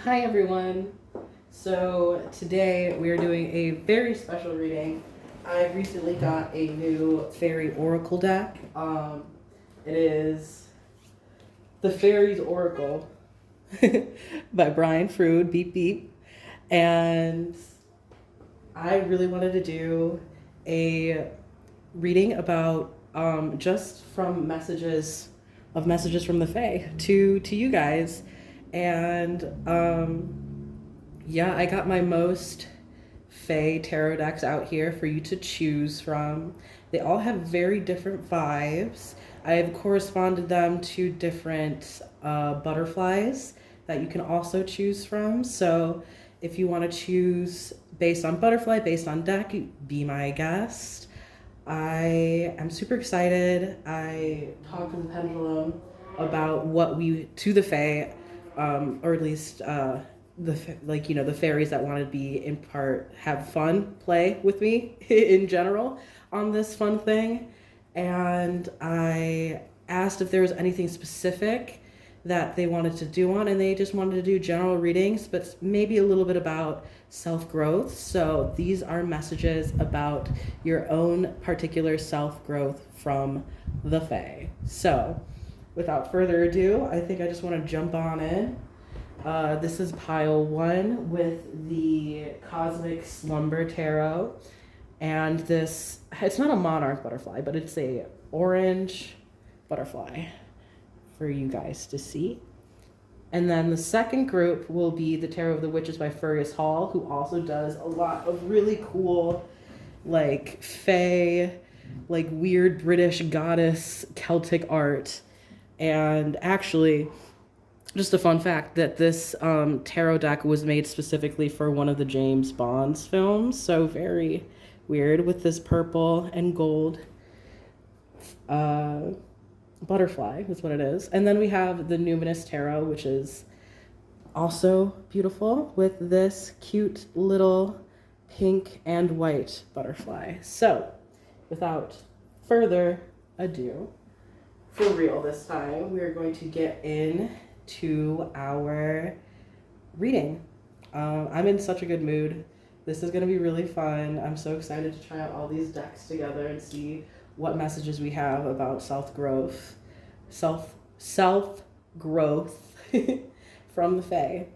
Hi everyone. So today we are doing a very special reading. I recently got a new Fairy Oracle deck. It is the Faeries Oracle by Froud, beep beep. And I really wanted to do a reading about just from messages from the Fae to you guys. And yeah, I got my most Fae tarot decks out here for you to choose from. They all have very different vibes. I have corresponded them to different butterflies that you can also choose from. So if you want to choose based on butterfly, based on deck, be my guest. I am super excited. I talked to the pendulum about what we to the Fae, or at least the fairies that want to be in part have fun, play with me in general on this fun thing, and I asked if there was anything specific that they wanted to do on, and they just wanted to do general readings, but maybe a little bit about self-growth. So these are messages about your own particular self-growth from the Fae. So without further ado, I think I just want to jump on in. This is pile 1 with the Cosmic Slumber Tarot. And this, it's not a monarch butterfly, but it's a orange butterfly for you guys to see. And then the second group will be the Tarot of the Witches by Fergus, who also does a lot of really cool, like, Fae, like, weird British goddess Celtic art. And actually, just a fun fact that this tarot deck was made specifically for one of the James Bond's films. So very weird with this purple and gold butterfly is what it is. And then we have the Numinous Tarot, which is also beautiful with this cute little pink and white butterfly. So without further ado, for real this time, we are going to get into our reading. I'm in such a good mood. This is going to be really fun. I'm so excited to try out all these decks together and see what messages we have about self-growth from the Fae.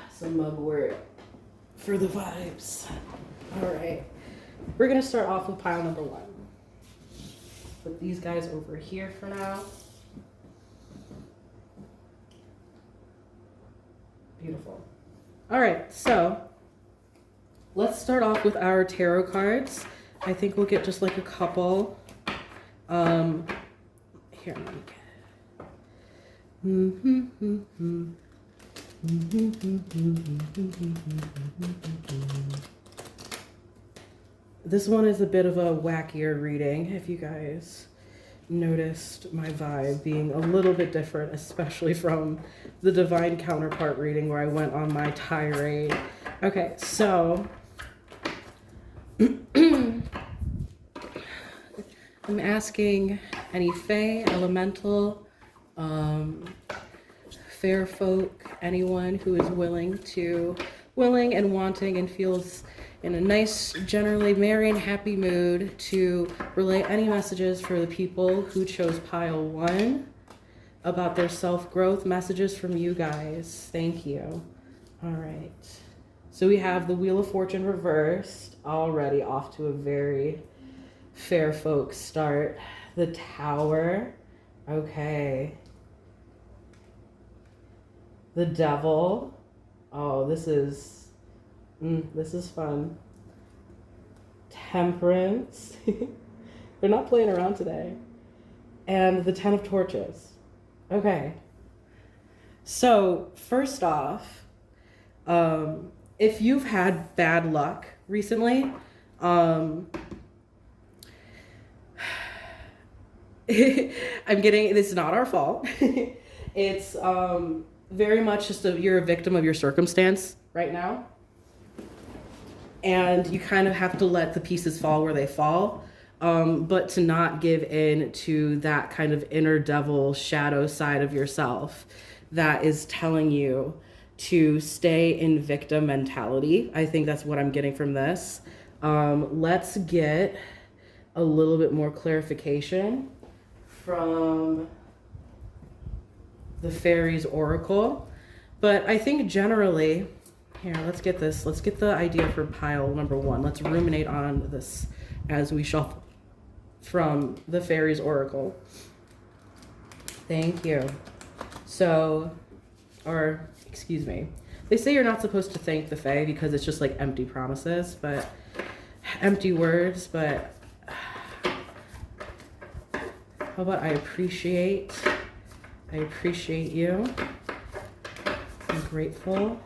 Some mugwort for the vibes. All right. We're going to start off with pile number 1. Put these guys over here for now. Beautiful. All right, so let's start off with our tarot cards. I think we'll get just like a couple. Here, let me get This one is a bit of a wackier reading, if you guys noticed my vibe being a little bit different, especially from the Divine Counterpart reading where I went on my tirade. Okay, so I'm asking any Fae, Elemental, fair folk, anyone who is willing and wanting and feels in a nice, generally merry and happy mood to relay any messages for the people who chose pile 1 about their self-growth, messages from you guys. Thank you. All right. So we have the Wheel of Fortune reversed, already off to a very fair folk start. The Tower. Okay. The Devil. Oh, this is fun. Temperance. They're not playing around today. And the 10 of Torches. Okay. So, first off, if you've had bad luck recently, I'm getting, this is not our fault. It's very much just you're a victim of your circumstance right now. And you kind of have to let the pieces fall where they fall. but to not give in to that kind of inner devil shadow side of yourself that is telling you to stay in victim mentality. I think that's what I'm getting from this. Let's get a little bit more clarification from the Faeries Oracle. But I think generally, here, let's get this. Let's get the idea for pile number one. Let's ruminate on this as we shuffle from the Faeries Oracle. Thank you. So, or excuse me. They say you're not supposed to thank the Fae because it's just like empty promises, but empty words, but how about I appreciate you. I'm grateful.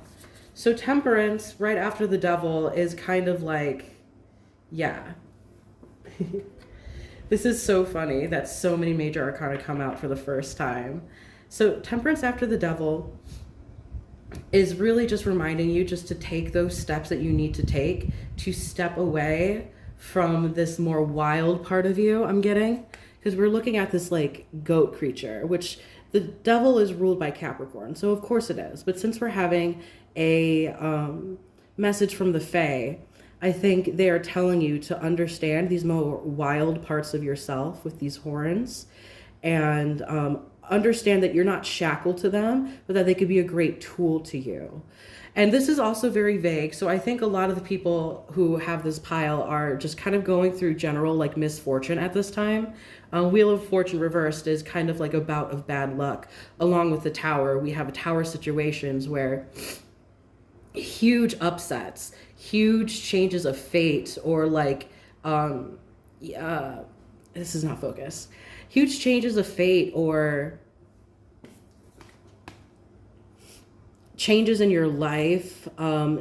So temperance right after the devil is kind of like, yeah. This is so funny that so many major arcana come out for the first time. So temperance after the devil is really just reminding you just to take those steps that you need to take to step away from this more wild part of you, I'm getting. Because we're looking at this like goat creature, which the devil is ruled by Capricorn. So of course it is. But since we're having a message from the Fae, I think they are telling you to understand these more wild parts of yourself with these horns and understand that you're not shackled to them, but that they could be a great tool to you. And this is also very vague. So I think a lot of the people who have this pile are just kind of going through general like misfortune at this time. Wheel of Fortune reversed is kind of like a bout of bad luck. Along with the Tower, we have tower situations where huge upsets, huge changes of fate, or like, this is not focus. Huge changes of fate or changes in your life,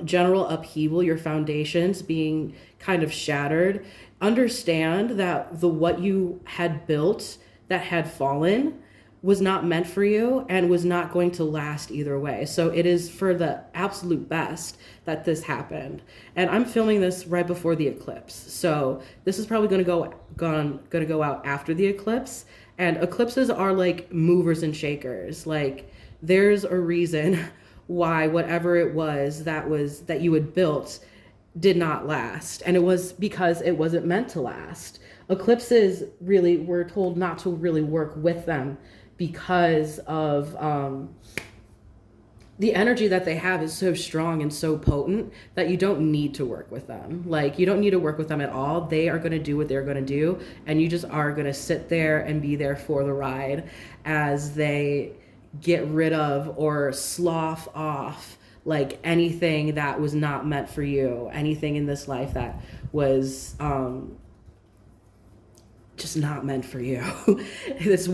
general upheaval, your foundations being kind of shattered. Understand that what you had built that had fallen was not meant for you and was not going to last either way. So it is for the absolute best that this happened. And I'm filming this right before the eclipse. So this is probably going to go out after the eclipse. And eclipses are like movers and shakers. Like there's a reason why whatever it was that you had built did not last. And it was because it wasn't meant to last. Eclipses, really, we're told not to really work with them because of the energy that they have is so strong and so potent that you don't need to work with them. Like, you don't need to work with them at all. They are going to do what they're going to do. And you just are going to sit there and be there for the ride as they get rid of or slough off like anything that was not meant for you, anything in this life that was just not meant for you. That's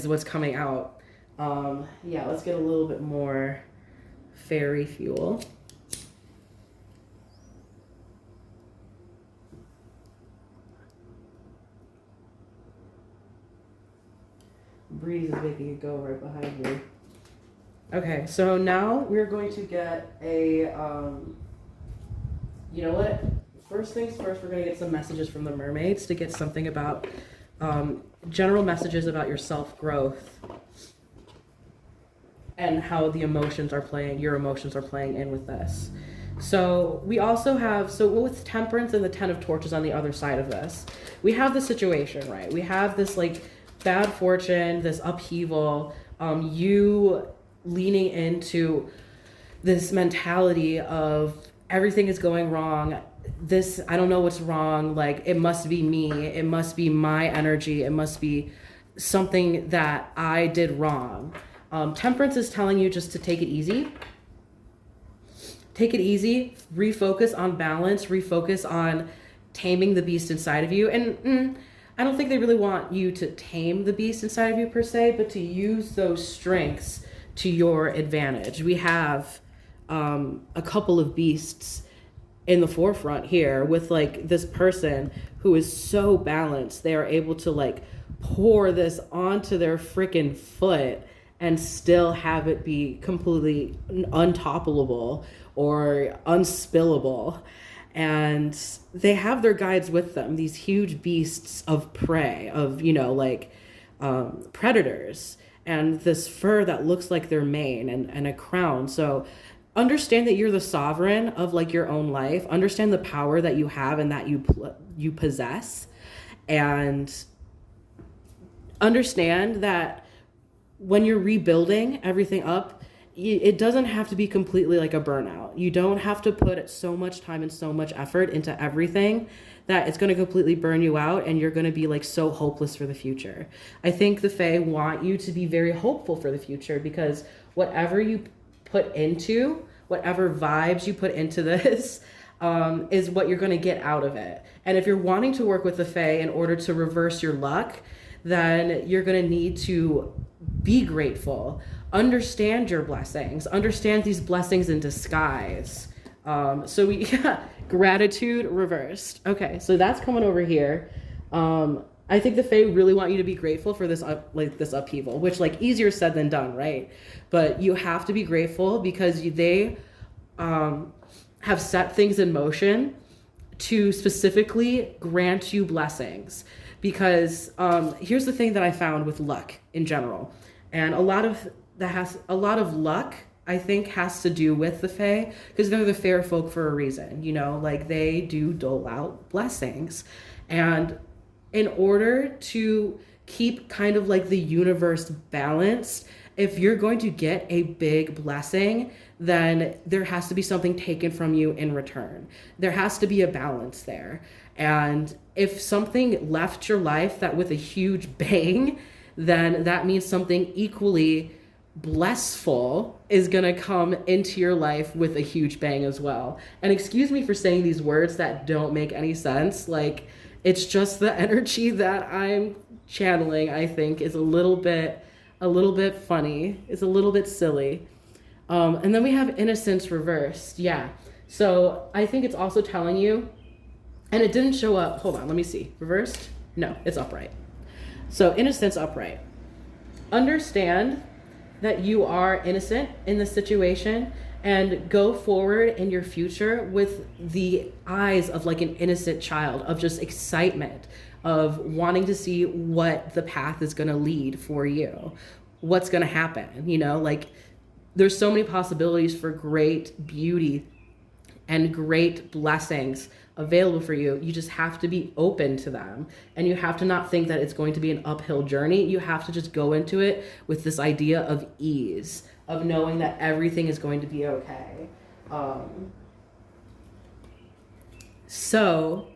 what's coming out. Yeah, let's get a little bit more fairy fuel. Breeze is making it go right behind me. Okay, so now we're going to get a, you know what? First things first, we're going to get some messages from the mermaids to get something about, general messages about your self-growth and how your emotions are playing in with this. So we also have, so with temperance and the 10 of torches on the other side of this, we have the situation, right? We have this like bad fortune, this upheaval, you leaning into this mentality of everything is going wrong. This, I don't know what's wrong. Like, it must be me. It must be my energy. It must be something that I did wrong. Temperance is telling you just to take it easy. Take it easy. Refocus on balance. Refocus on taming the beast inside of you. And I don't think they really want you to tame the beast inside of you per se, but to use those strengths to your advantage. We have a couple of beasts in the forefront here with like this person who is so balanced. They are able to like pour this onto their freaking foot and still have it be completely untoppable or unspillable. And they have their guides with them, these huge beasts of prey, of, you know, like predators, and this fur that looks like their mane and a crown. So understand that you're the sovereign of like your own life. Understand the power that you have and that you possess, and understand that when you're rebuilding everything up, it doesn't have to be completely like a burnout. You don't have to put so much time and so much effort into everything that it's going to completely burn you out and you're going to be like so hopeless for the future. I think the Fae want you to be very hopeful for the future, because whatever you put into, whatever vibes you put into this, is what you're going to get out of it. And if you're wanting to work with the Fae in order to reverse your luck, then you're going to need to be grateful, understand your blessings, understand these blessings in disguise. So we gratitude reversed. Okay, so that's coming over here. I think the Fae really want you to be grateful for this this upheaval, which like easier said than done, right? But you have to be grateful because they have set things in motion to specifically grant you blessings. Because here's the thing that I found with luck in general, and a lot of luck, I think, has to do with the Fae, because they're the fair folk for a reason, you know, like they do dole out blessings. And in order to keep kind of like the universe balanced, if you're going to get a big blessing, then there has to be something taken from you in return. There has to be a balance there. And if something left your life that with a huge bang, then that means something equally blessful is going to come into your life with a huge bang as well. And excuse me for saying these words that don't make any sense. Like, it's just the energy that I'm channeling, I think, is a little bit funny. It's a little bit silly. And then we have innocence reversed. Yeah. So I think it's also telling you, and it didn't show up. Hold on, let me see. Reversed? No, it's upright. So innocence upright. Understand that you are innocent in this situation, and go forward in your future with the eyes of like an innocent child, of just excitement, of wanting to see what the path is going to lead for you, what's going to happen. You know, like there's so many possibilities for great beauty and great blessings available for you. You just have to be open to them, and you have to not think that it's going to be an uphill journey. You have to just go into it with this idea of ease, of knowing that everything is going to be okay. So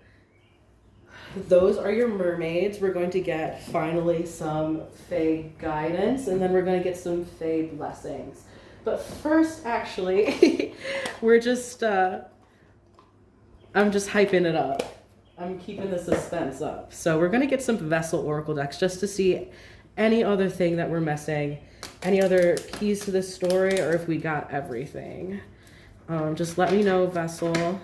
those are your mermaids. We're going to get finally some Fae guidance, and then we're going to get some Fae blessings. But first, actually, we're just I'm just hyping it up. I'm keeping the suspense up. So we're going to get some Vessel Oracle decks just to see any other thing that we're missing, any other keys to this story, or if we got everything. Just let me know, Vessel,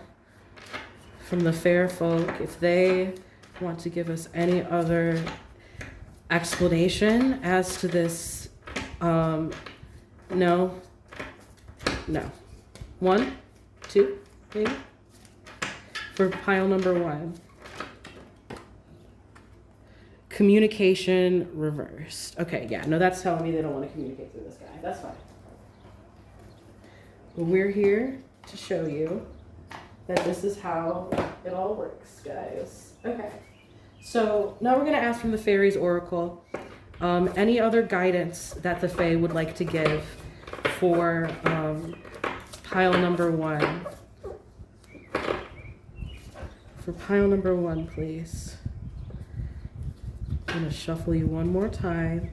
from the fair folk, if they want to give us any other explanation as to this. No. 1, 2, maybe? For pile number 1. Communication reversed. Okay, yeah, no, that's telling me they don't want to communicate through this guy. That's fine. We're here to show you that this is how it all works, guys. Okay, so now we're going to ask from the Faeries Oracle any other guidance that the Fae would like to give for pile number 1. For pile number 1, please. I'm going to shuffle you one more time.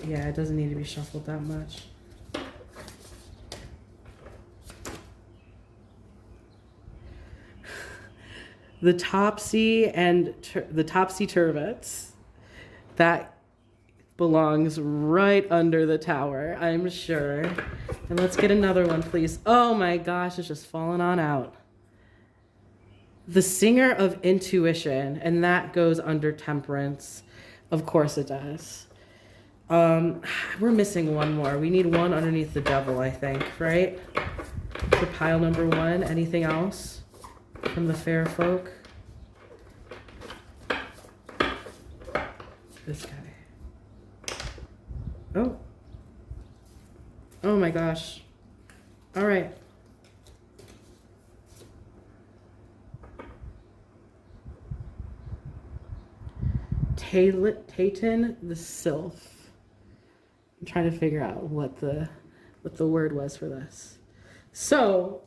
Yeah, it doesn't need to be shuffled that much. The Topsy and the Topsy Turvets. That belongs right under the tower, I'm sure. And let's get another one, please. Oh my gosh, it's just falling on out. The Singer of Intuition, and that goes under Temperance. Of course it does. We're missing one more. We need one underneath the Devil, I think, right? for pile number 1. Anything else from the fair folk? This guy. Oh. Oh my gosh. All right. Tayton the Sylph. I'm trying to figure out what the word was for this. So,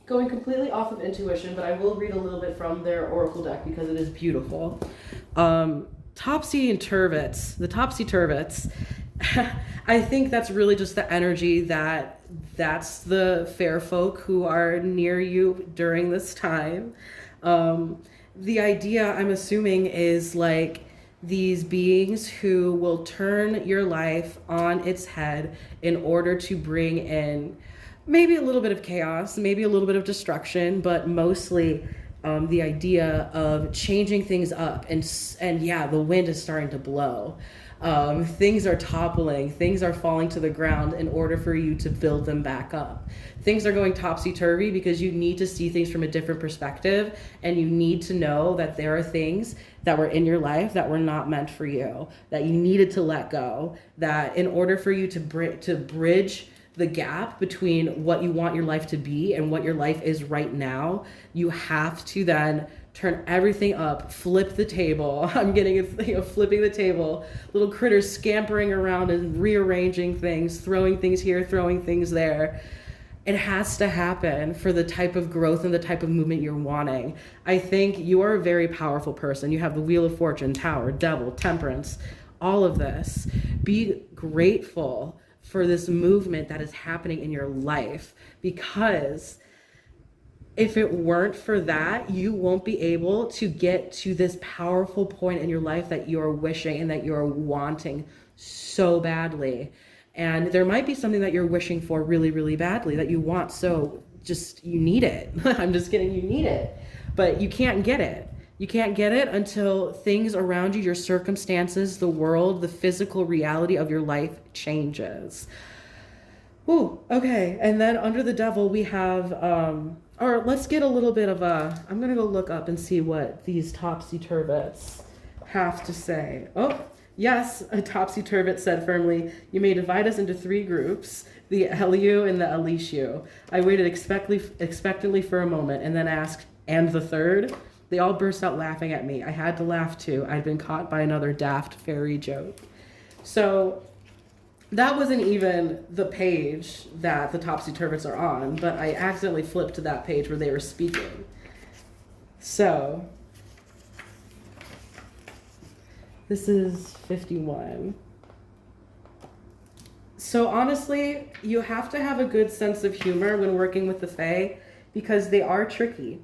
going completely off of intuition, but I will read a little bit from their oracle deck because it is beautiful. Topsy and Turvets, the Topsy Turvets, I think that's really just the energy that's the fair folk who are near you during this time. The idea, I'm assuming, is like these beings who will turn your life on its head in order to bring in maybe a little bit of chaos, maybe a little bit of destruction, but mostly the idea of changing things up. And yeah, the wind is starting to blow. Things are toppling, things are falling to the ground in order for you to build them back up. Things are going topsy-turvy because you need to see things from a different perspective, and you need to know that there are things that were in your life that were not meant for you, that you needed to let go, that in order for you to bridge the gap between what you want your life to be and what your life is right now, you have to then turn everything up, flip the table. I'm getting it, flipping the table, little critters scampering around and rearranging things, throwing things here, throwing things there. It has to happen for the type of growth and the type of movement you're wanting. I think you are a very powerful person. You have the Wheel of Fortune, Tower, Devil, Temperance, all of this. Be grateful for this movement that is happening in your life, because if it weren't for that, you won't be able to get to this powerful point in your life that you're wishing and that you're wanting so badly. And there might be something that you're wishing for really, really badly that you want. So just, you need it. I'm just kidding. You need it, but you can't get it. You can't get it until things around you, your circumstances, the world, the physical reality of your life changes. Ooh, okay. And then under the Devil, we have, or let's get a little bit of I'm going to go look up and see what these topsy-turvets have to say. Oh, yes, a topsy-turvet said firmly, "You may divide us into 3 groups, the Eliu and the Elishu." I waited expectantly for a moment and then asked, "And the third?" They all burst out laughing at me. I had to laugh too. I'd been caught by another daft fairy joke. So that wasn't even the page that the topsy-turvets are on, but I accidentally flipped to that page where they were speaking. So this is 51. So honestly, you have to have a good sense of humor when working with the Fae, because they are tricky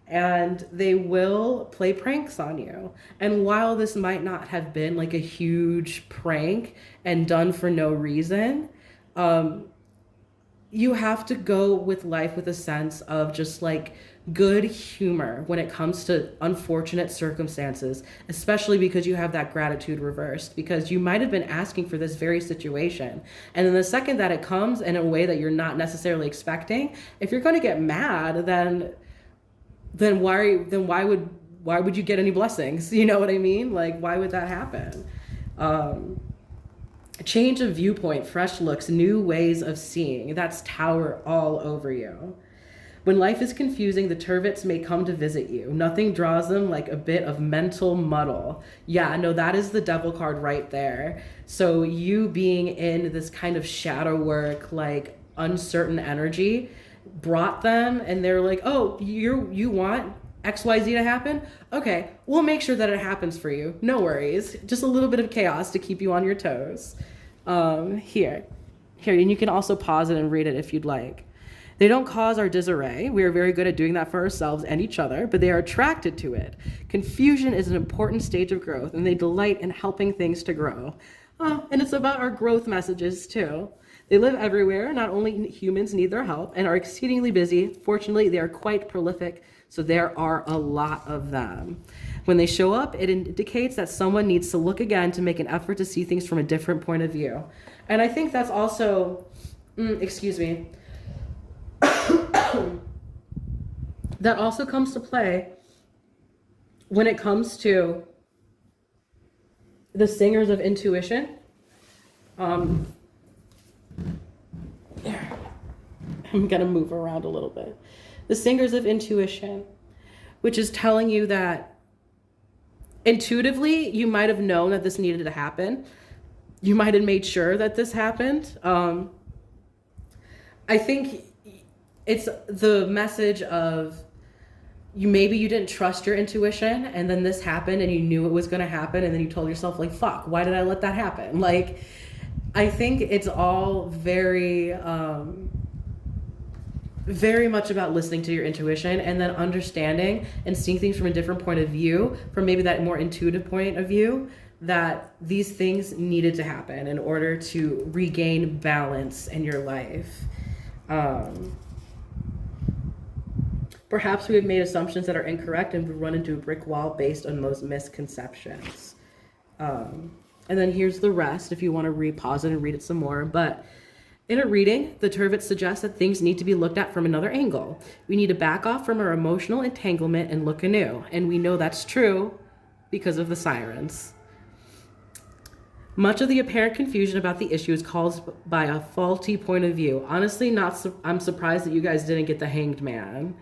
and they will play pranks on you. And while this might not have been like a huge prank and done for no reason, you have to go with life with a sense of just like good humor when it comes to unfortunate circumstances, especially because you have that gratitude reversed, because you might have been asking for this very situation. And then the second that it comes in a way that you're not necessarily expecting, if you're going to get mad, then why would you get any blessings? You know what I mean? Like, why would that happen? A change of viewpoint, fresh looks, new ways of seeing. That's Tower all over you. When life is confusing, the turvets may come to visit you. Nothing draws them like a bit of mental muddle. Yeah, no, that is the Devil card right there. So you being in this kind of shadow work, like uncertain energy, brought them, and they're like, "Oh, you want XYZ to happen? Okay, we'll make sure that it happens for you. No worries. Just a little bit of chaos to keep you on your toes." Here, and you can also pause it and read it if you'd like. They don't cause our disarray. We are very good at doing that for ourselves and each other, but they are attracted to it. Confusion is an important stage of growth, and they delight in helping things to grow. And it's about our growth messages too. They live everywhere. Not only humans need their help and are exceedingly busy. Fortunately, they are quite prolific, so there are a lot of them. When they show up, it indicates that someone needs to look again to make an effort to see things from a different point of view. And I think that's also, excuse me. that also comes to play when it comes to the singers of intuition. I'm gonna move around a little bit. The singers of intuition, which is telling you that intuitively you might have known that this needed to happen. You might have made sure that this happened. I think it's the message of maybe you didn't trust your intuition, and then this happened and you knew it was going to happen, and then you told yourself, like, fuck, why did I let that happen? Like, I think it's all very very much about listening to your intuition and then understanding and seeing things from a different point of view, from maybe that more intuitive point of view, that these things needed to happen in order to regain balance in your life. Perhaps we have made assumptions that are incorrect and we run into a brick wall based on those misconceptions. And then here's the rest if you want to pause it and read it some more. But in a reading, the Turvets suggests that things need to be looked at from another angle. We need to back off from our emotional entanglement and look anew. And we know that's true because of the sirens. Much of the apparent confusion about the issue is caused by a faulty point of view. Honestly, I'm surprised that you guys didn't get the Hanged Man.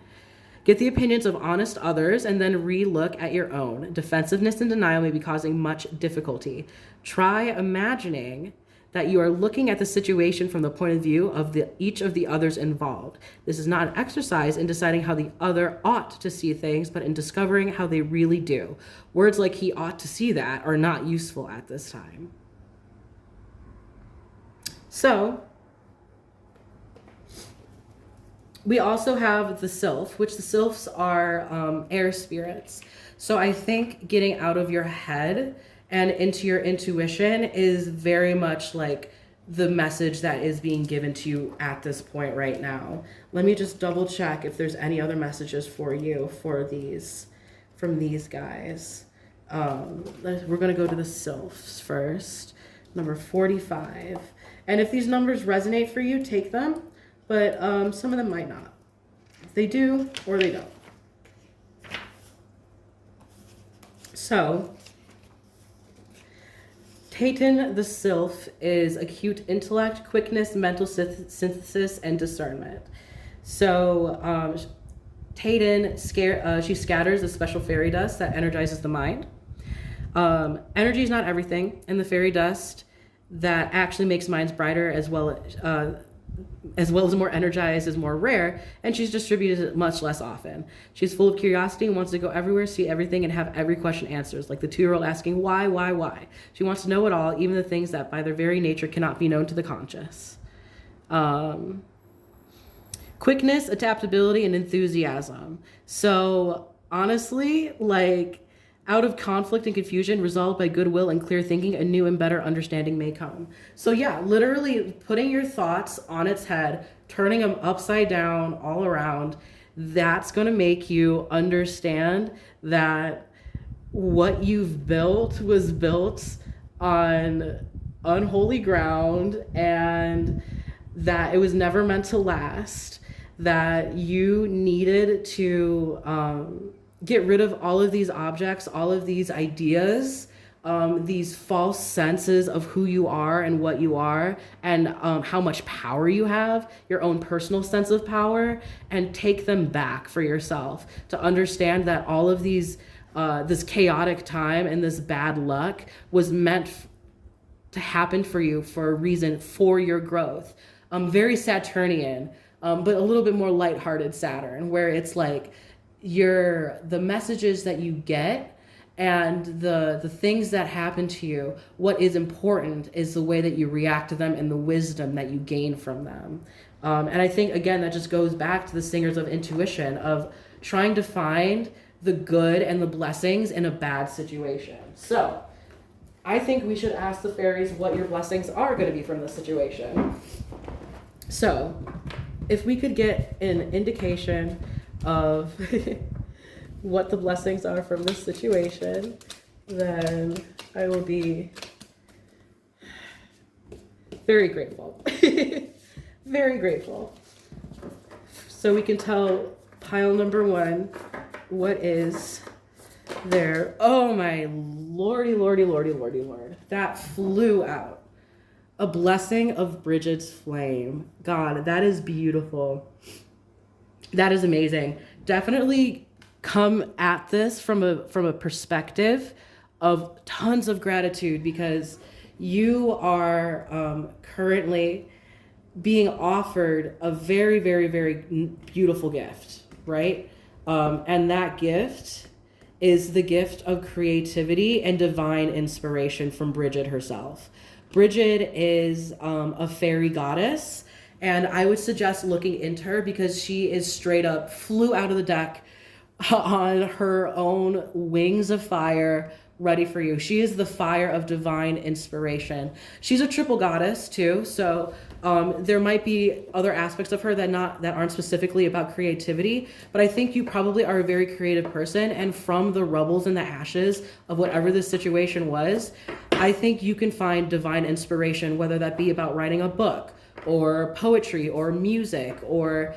Get the opinions of honest others and then re-look at your own. Defensiveness and denial may be causing much difficulty. Try imagining that you are looking at the situation from the point of view of each of the others involved. This is not an exercise in deciding how the other ought to see things, but in discovering how they really do. Words like "he ought to see that" are not useful at this time. So, we also have the sylph, which the sylphs are air spirits. So I think getting out of your head and into your intuition is very much like the message that is being given to you at this point right now. Let me just double check if there's any other messages for you from these guys. We're gonna go to the sylphs first, number 45. And if these numbers resonate for you, take them, but some of them might not. They do or they don't. So, Tatan the sylph is acute intellect, quickness, mental synthesis, and discernment. So Tatan, she scatters a special fairy dust that energizes the mind. Energy is not everything, and the fairy dust that actually makes minds brighter as well as more energized is more rare, and she's distributed much less often. She's full of curiosity and wants to go everywhere, see everything, and have every question answers, like the 2-year-old asking why. She wants to know it all, even the things that by their very nature cannot be known to the conscious. Quickness, adaptability, and enthusiasm. So honestly, like, out of conflict and confusion, resolved by goodwill and clear thinking, a new and better understanding may come. So yeah, literally putting your thoughts on its head, turning them upside down all around, that's going to make you understand that what you've built was built on unholy ground and that it was never meant to last, that you needed to get rid of all of these objects, all of these ideas, these false senses of who you are and what you are, and how much power you have, your own personal sense of power, and take them back for yourself to understand that all of these, this chaotic time and this bad luck was meant to happen for you for a reason, for your growth. Very Saturnian, but a little bit more lighthearted Saturn, where it's like, the messages that you get and the things that happen to you, what is important is the way that you react to them and the wisdom that you gain from them. And I think, again, that just goes back to the singers of intuition, of trying to find the good and the blessings in a bad situation. So I think we should ask the fairies what your blessings are going to be from this situation. So if we could get an indication of what the blessings are from this situation, then I will be very grateful. Very grateful. So we can tell pile number 1. What is there? Oh my lordy, lordy, lordy, lordy, lord. That flew out. A blessing of Bridget's flame. God, that is beautiful. That is amazing. Definitely come at this from a perspective of tons of gratitude, because you are currently being offered a very, very, very beautiful gift, right? And that gift is the gift of creativity and divine inspiration from Bridget herself. Bridget is a fairy goddess, and I would suggest looking into her because she is straight up flew out of the deck on her own wings of fire, ready for you. She is the fire of divine inspiration. She's a triple goddess too, so there might be other aspects of her that aren't specifically about creativity, but I think you probably are a very creative person, and from the rubbles and the ashes of whatever this situation was, I think you can find divine inspiration, whether that be about writing a book or poetry or music or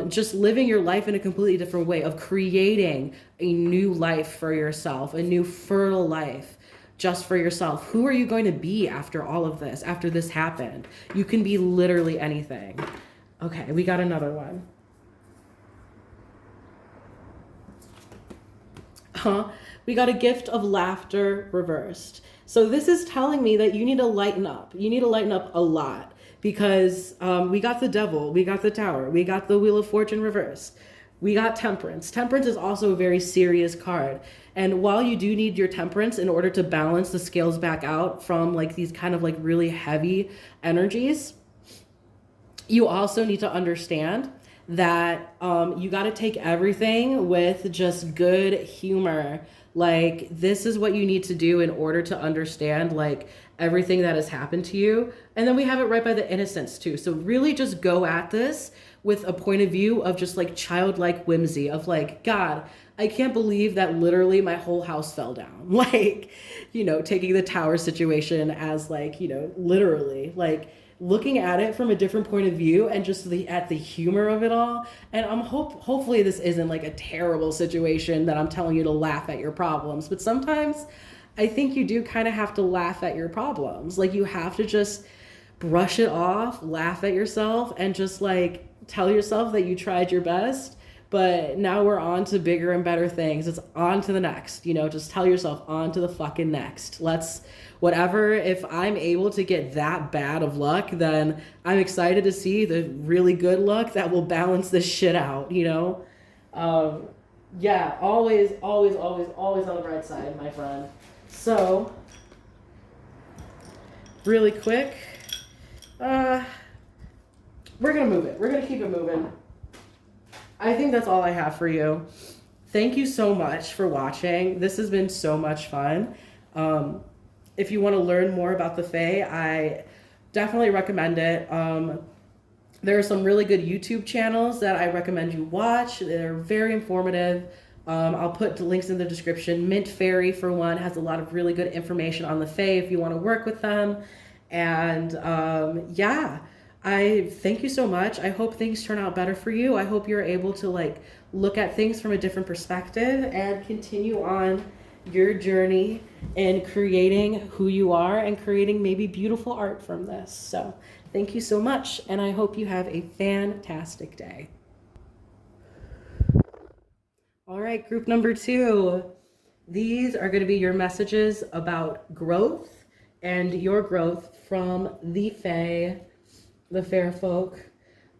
just living your life in a completely different way, of creating a new life for yourself, a new fertile life just for yourself. Who are you going to be after all of this, after this happened? You can be literally anything. Okay, we got another one. We got a gift of laughter reversed. So this is telling me that you need to lighten up. You need to lighten up a lot, because we got the devil, we got the tower, we got the wheel of fortune reversed, we got temperance. Temperance is also a very serious card. And while you do need your temperance in order to balance the scales back out from like these kind of like really heavy energies, you also need to understand that you got to take everything with just good humor. Like, this is what you need to do in order to understand like everything that has happened to you. And then we have it right by the innocence too. So really just go at this with a point of view of just like childlike whimsy of like, God, I can't believe that literally my whole house fell down. Like, you know, taking the tower situation as like, you know, literally like looking at it from a different point of view and just at the humor of it all. And hopefully this isn't like a terrible situation that I'm telling you to laugh at your problems, but sometimes I think you do kind of have to laugh at your problems. Like, you have to just brush it off, laugh at yourself, and just like tell yourself that you tried your best, but now we're on to bigger and better things. It's on to the next, you know, just tell yourself on to the fucking next. Whatever, if I'm able to get that bad of luck, then I'm excited to see the really good luck that will balance this shit out, you know? Yeah, always, always, always, always on the bright side, my friend. So, really quick, we're gonna move it. We're gonna keep it moving. I think that's all I have for you. Thank you so much for watching. This has been so much fun. If you want to learn more about the Fae, I definitely recommend it. There are some really good YouTube channels that I recommend you watch. They're very informative. I'll put the links in the description. Mint Faery, for one, has a lot of really good information on the Fae if you want to work with them. And yeah, I thank you so much. I hope things turn out better for you. I hope you're able to like look at things from a different perspective and continue on your journey in creating who you are and creating maybe beautiful art from this. So thank you so much, and I hope you have a fantastic day. All right, group number 2. These are going to be your messages about growth and your growth from the Fae, the fair folk.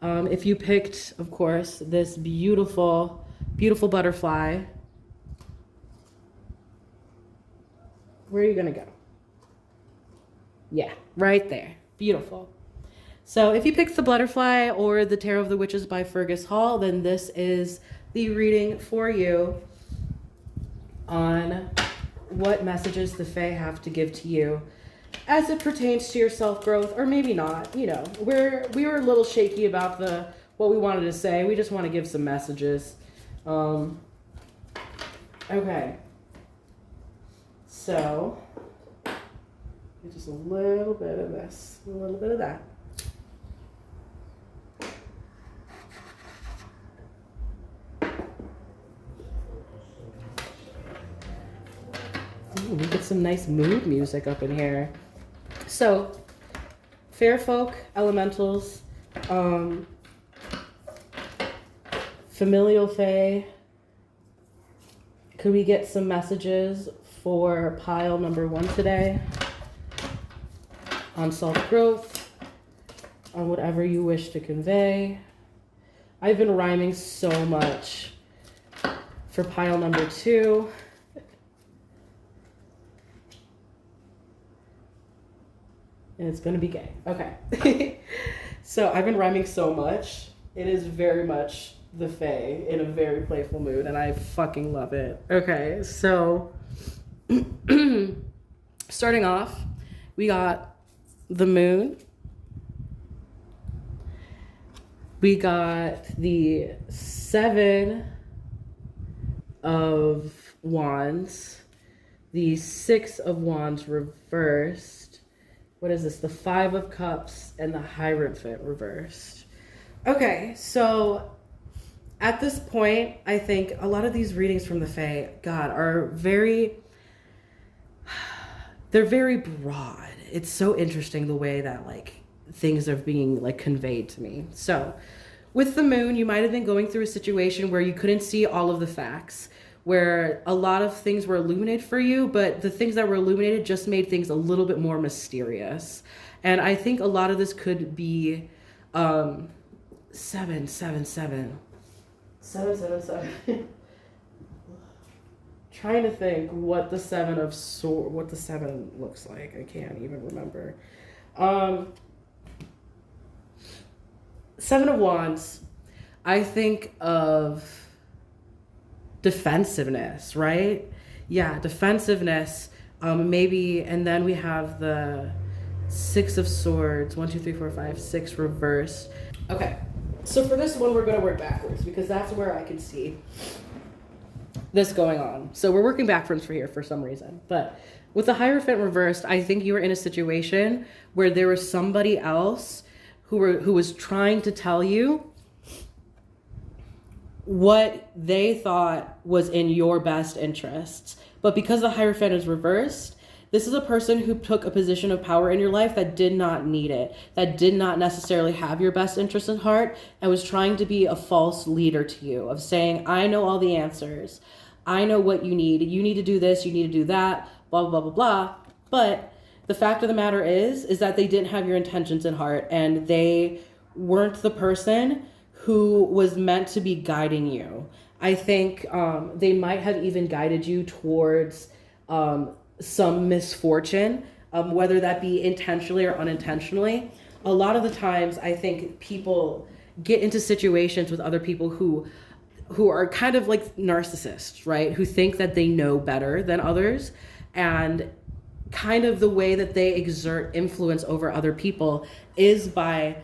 If you picked, of course, this beautiful, beautiful butterfly, where are you going to go? Yeah, right there. Beautiful. So if you picked the butterfly or the Tarot of the Witches by Fergus Hall, then this is the reading for you on what messages the Fae have to give to you as it pertains to your self-growth, or maybe not. You know, we were a little shaky about what we wanted to say. We just want to give some messages. Okay. So, just a little bit of this, a little bit of that. some nice mood music up in here. So, fair folk, elementals, familial fae. Could we get some messages for pile number 1 today? On self-growth, on whatever you wish to convey. I've been rhyming so much for pile number 2. And it's gonna be gay. Okay. So I've been rhyming so much. It is very much the fae in a very playful mood, and I fucking love it. Okay, so starting off, we got the moon. We got the 7 of wands, the 6 of wands reversed. What is this? The 5 of cups and the Hierophant reversed. Okay, so at this point, I think a lot of these readings from the Fae, God, are they're very broad. It's so interesting the way that like things are being like conveyed to me. So with the moon, you might have been going through a situation where you couldn't see all of the facts, where a lot of things were illuminated for you, but the things that were illuminated just made things a little bit more mysterious. And I think a lot of this could be 777. Trying to think what the 7 of what the 7 looks like. I can't even remember. 7 of wands, I think of defensiveness, right? Yeah, defensiveness, maybe. And then we have the 6 of swords, 1, 2, 3, 4, 5, 6 reversed. Okay, so for this one, we're going to work backwards because that's where I can see this going on. So we're working backwards for here for some reason. But with the Hierophant reversed, I think you were in a situation where there was somebody else who was trying to tell you what they thought was in your best interests. But because the Hierophant is reversed, this is a person who took a position of power in your life that did not need it, that did not necessarily have your best interest at heart, and was trying to be a false leader to you, of saying, I know all the answers. I know what you need. You need to do this, you need to do that, blah, blah, blah, blah, blah. But the fact of the matter is that they didn't have your intentions in heart, and they weren't the person who was meant to be guiding you. I think they might have even guided you towards some misfortune, whether that be intentionally or unintentionally. A lot of the times, I think people get into situations with other people who are kind of like narcissists, right? Who think that they know better than others, and kind of the way that they exert influence over other people is by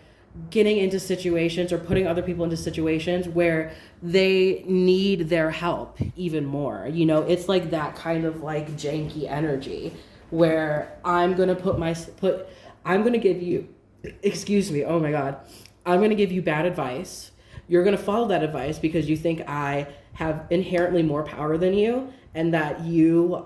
getting into situations or putting other people into situations where they need their help even more. You know, it's like that kind of like janky energy where I'm going to give you, excuse me, oh my God, I'm going to give you bad advice. You're going to follow that advice because you think I have inherently more power than you, and that you,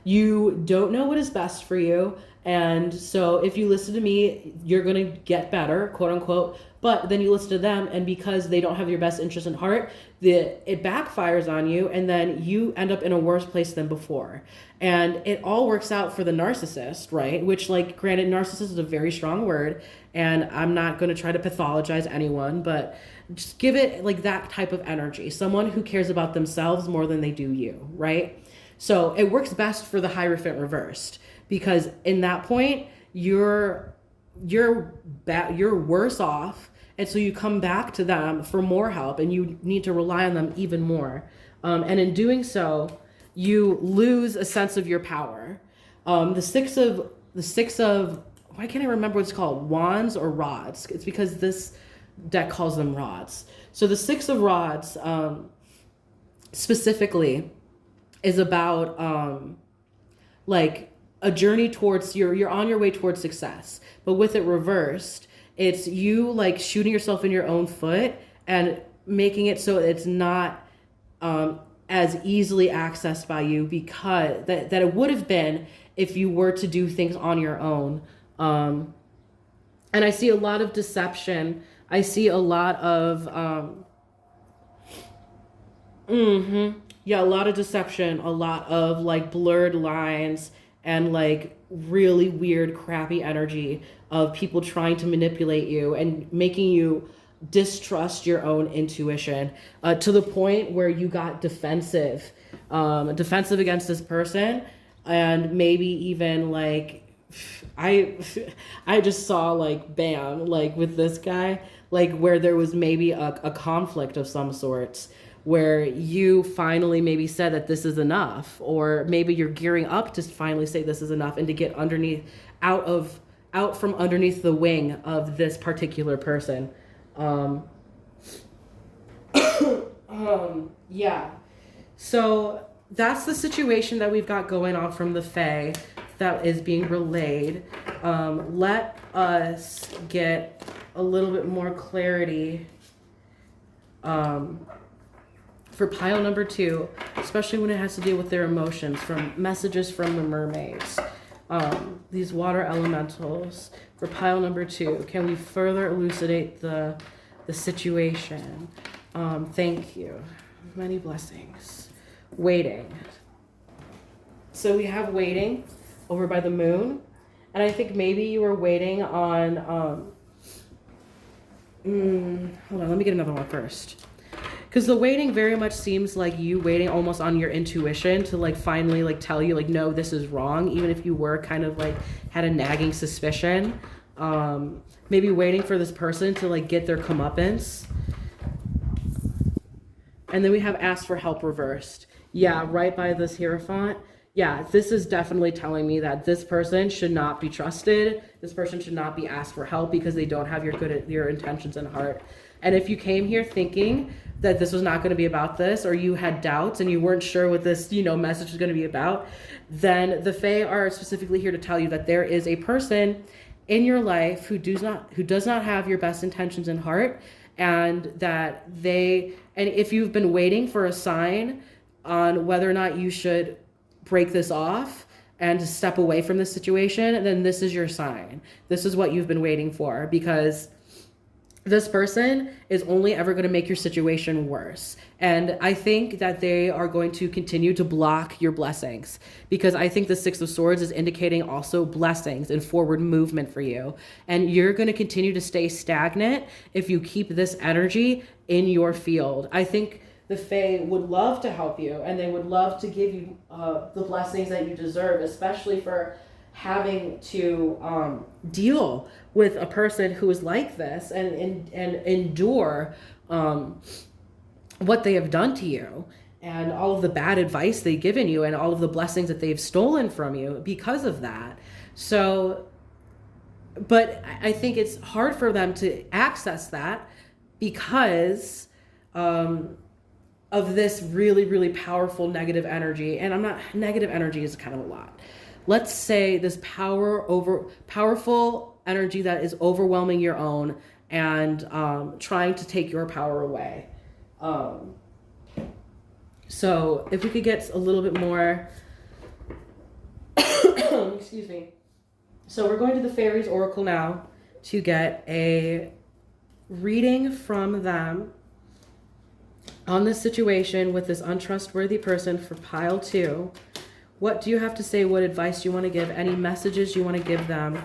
you don't know what is best for you. And so if you listen to me, you're going to get better, quote unquote. But then you listen to them, and because they don't have your best interest in heart, it backfires on you, and then you end up in a worse place than before. And it all works out for the narcissist, right? Which, like, granted, narcissist is a very strong word, and I'm not going to try to pathologize anyone, but just give it like that type of energy. Someone who cares about themselves more than they do you, right? So it works best for the Hierophant reversed, because in that point, you're worse off, and so you come back to them for more help, and you need to rely on them even more. And in doing so, you lose a sense of your power. The six of why can't I remember what it's called? Wands or rods? It's because this deck calls them rods. So the 6 of rods specifically is about like a journey towards you're on your way towards success. But with it reversed, it's you like shooting yourself in your own foot and making it so it's not as easily accessed by you, because that it would have been if you were to do things on your own. And I see a lot of deception. I see a lot of yeah, a lot of deception, a lot of like blurred lines, and like really weird, crappy energy of people trying to manipulate you and making you distrust your own intuition, to the point where you got defensive, defensive against this person, and maybe even like I I just saw like bam, like with this guy, like where there was maybe a conflict of some sorts, where you finally maybe said that this is enough, or maybe you're gearing up to finally say this is enough and to get underneath, out from underneath the wing of this particular person. Yeah. So that's the situation that we've got going on from the Fae that is being relayed. Let us get a little bit more clarity for pile number 2, especially when it has to deal with their emotions, from messages from the mermaids. These water elementals for pile number 2. Can we further elucidate the situation? Thank you. Many blessings. Waiting. So we have waiting over by the moon, and I think maybe you were waiting on hold on, let me get another one first, because the waiting very much seems like you waiting almost on your intuition to like finally like tell you like, no, this is wrong, even if you were kind of like had a nagging suspicion. Maybe waiting for this person to like get their comeuppance. And then we have ask for help reversed. Yeah, right by this Hierophant. Yeah, this is definitely telling me that this person should not be trusted. This person should not be asked for help because they don't have your intentions in heart. And if you came here thinking that this was not going to be about this, or you had doubts and you weren't sure what this, message is going to be about, then the Fae are specifically here to tell you that there is a person in your life who does not have your best intentions in heart, and that and if you've been waiting for a sign on whether or not you should break this off and to step away from this situation, then this is your sign. This is what you've been waiting for, because this person is only ever going to make your situation worse. And I think that they are going to continue to block your blessings, because I think the Six of Swords is indicating also blessings and forward movement for you. And you're going to continue to stay stagnant if you keep this energy in your field. I think the Fae would love to help you, and they would love to give you the blessings that you deserve, especially for having to deal with a person who is like this and endure what they have done to you, and all of the bad advice they've given you, and all of the blessings that they've stolen from you because of that. So, but I think it's hard for them to access that because of this really, really powerful negative energy. And negative energy is kind of a lot. Let's say this powerful energy that is overwhelming your own and trying to take your power away. So if we could get a little bit more, excuse me. So we're going to the Faeries Oracle now to get a reading from them on this situation with this untrustworthy person for pile 2. What do you have to say? What advice do you want to give? Any messages you want to give them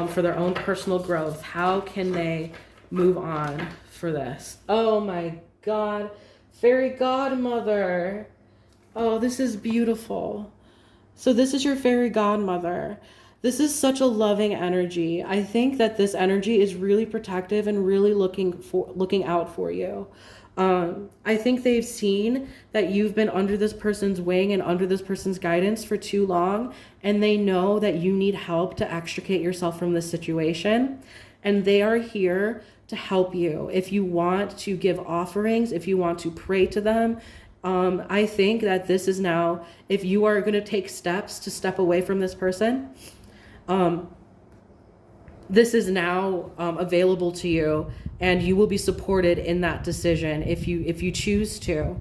for their own personal growth? How can they move on for this? Oh my God. Fairy godmother. Oh, this is beautiful. So this is your fairy godmother. This is such a loving energy. I think that this energy is really protective and really looking out for you. I think they've seen that you've been under this person's wing and under this person's guidance for too long, and they know that you need help to extricate yourself from this situation, and they are here to help you. If you want to give offerings, if you want to pray to them, I think that this is now, if you are going to take steps to step away from this person, this is now available to you, and you will be supported in that decision if you choose to.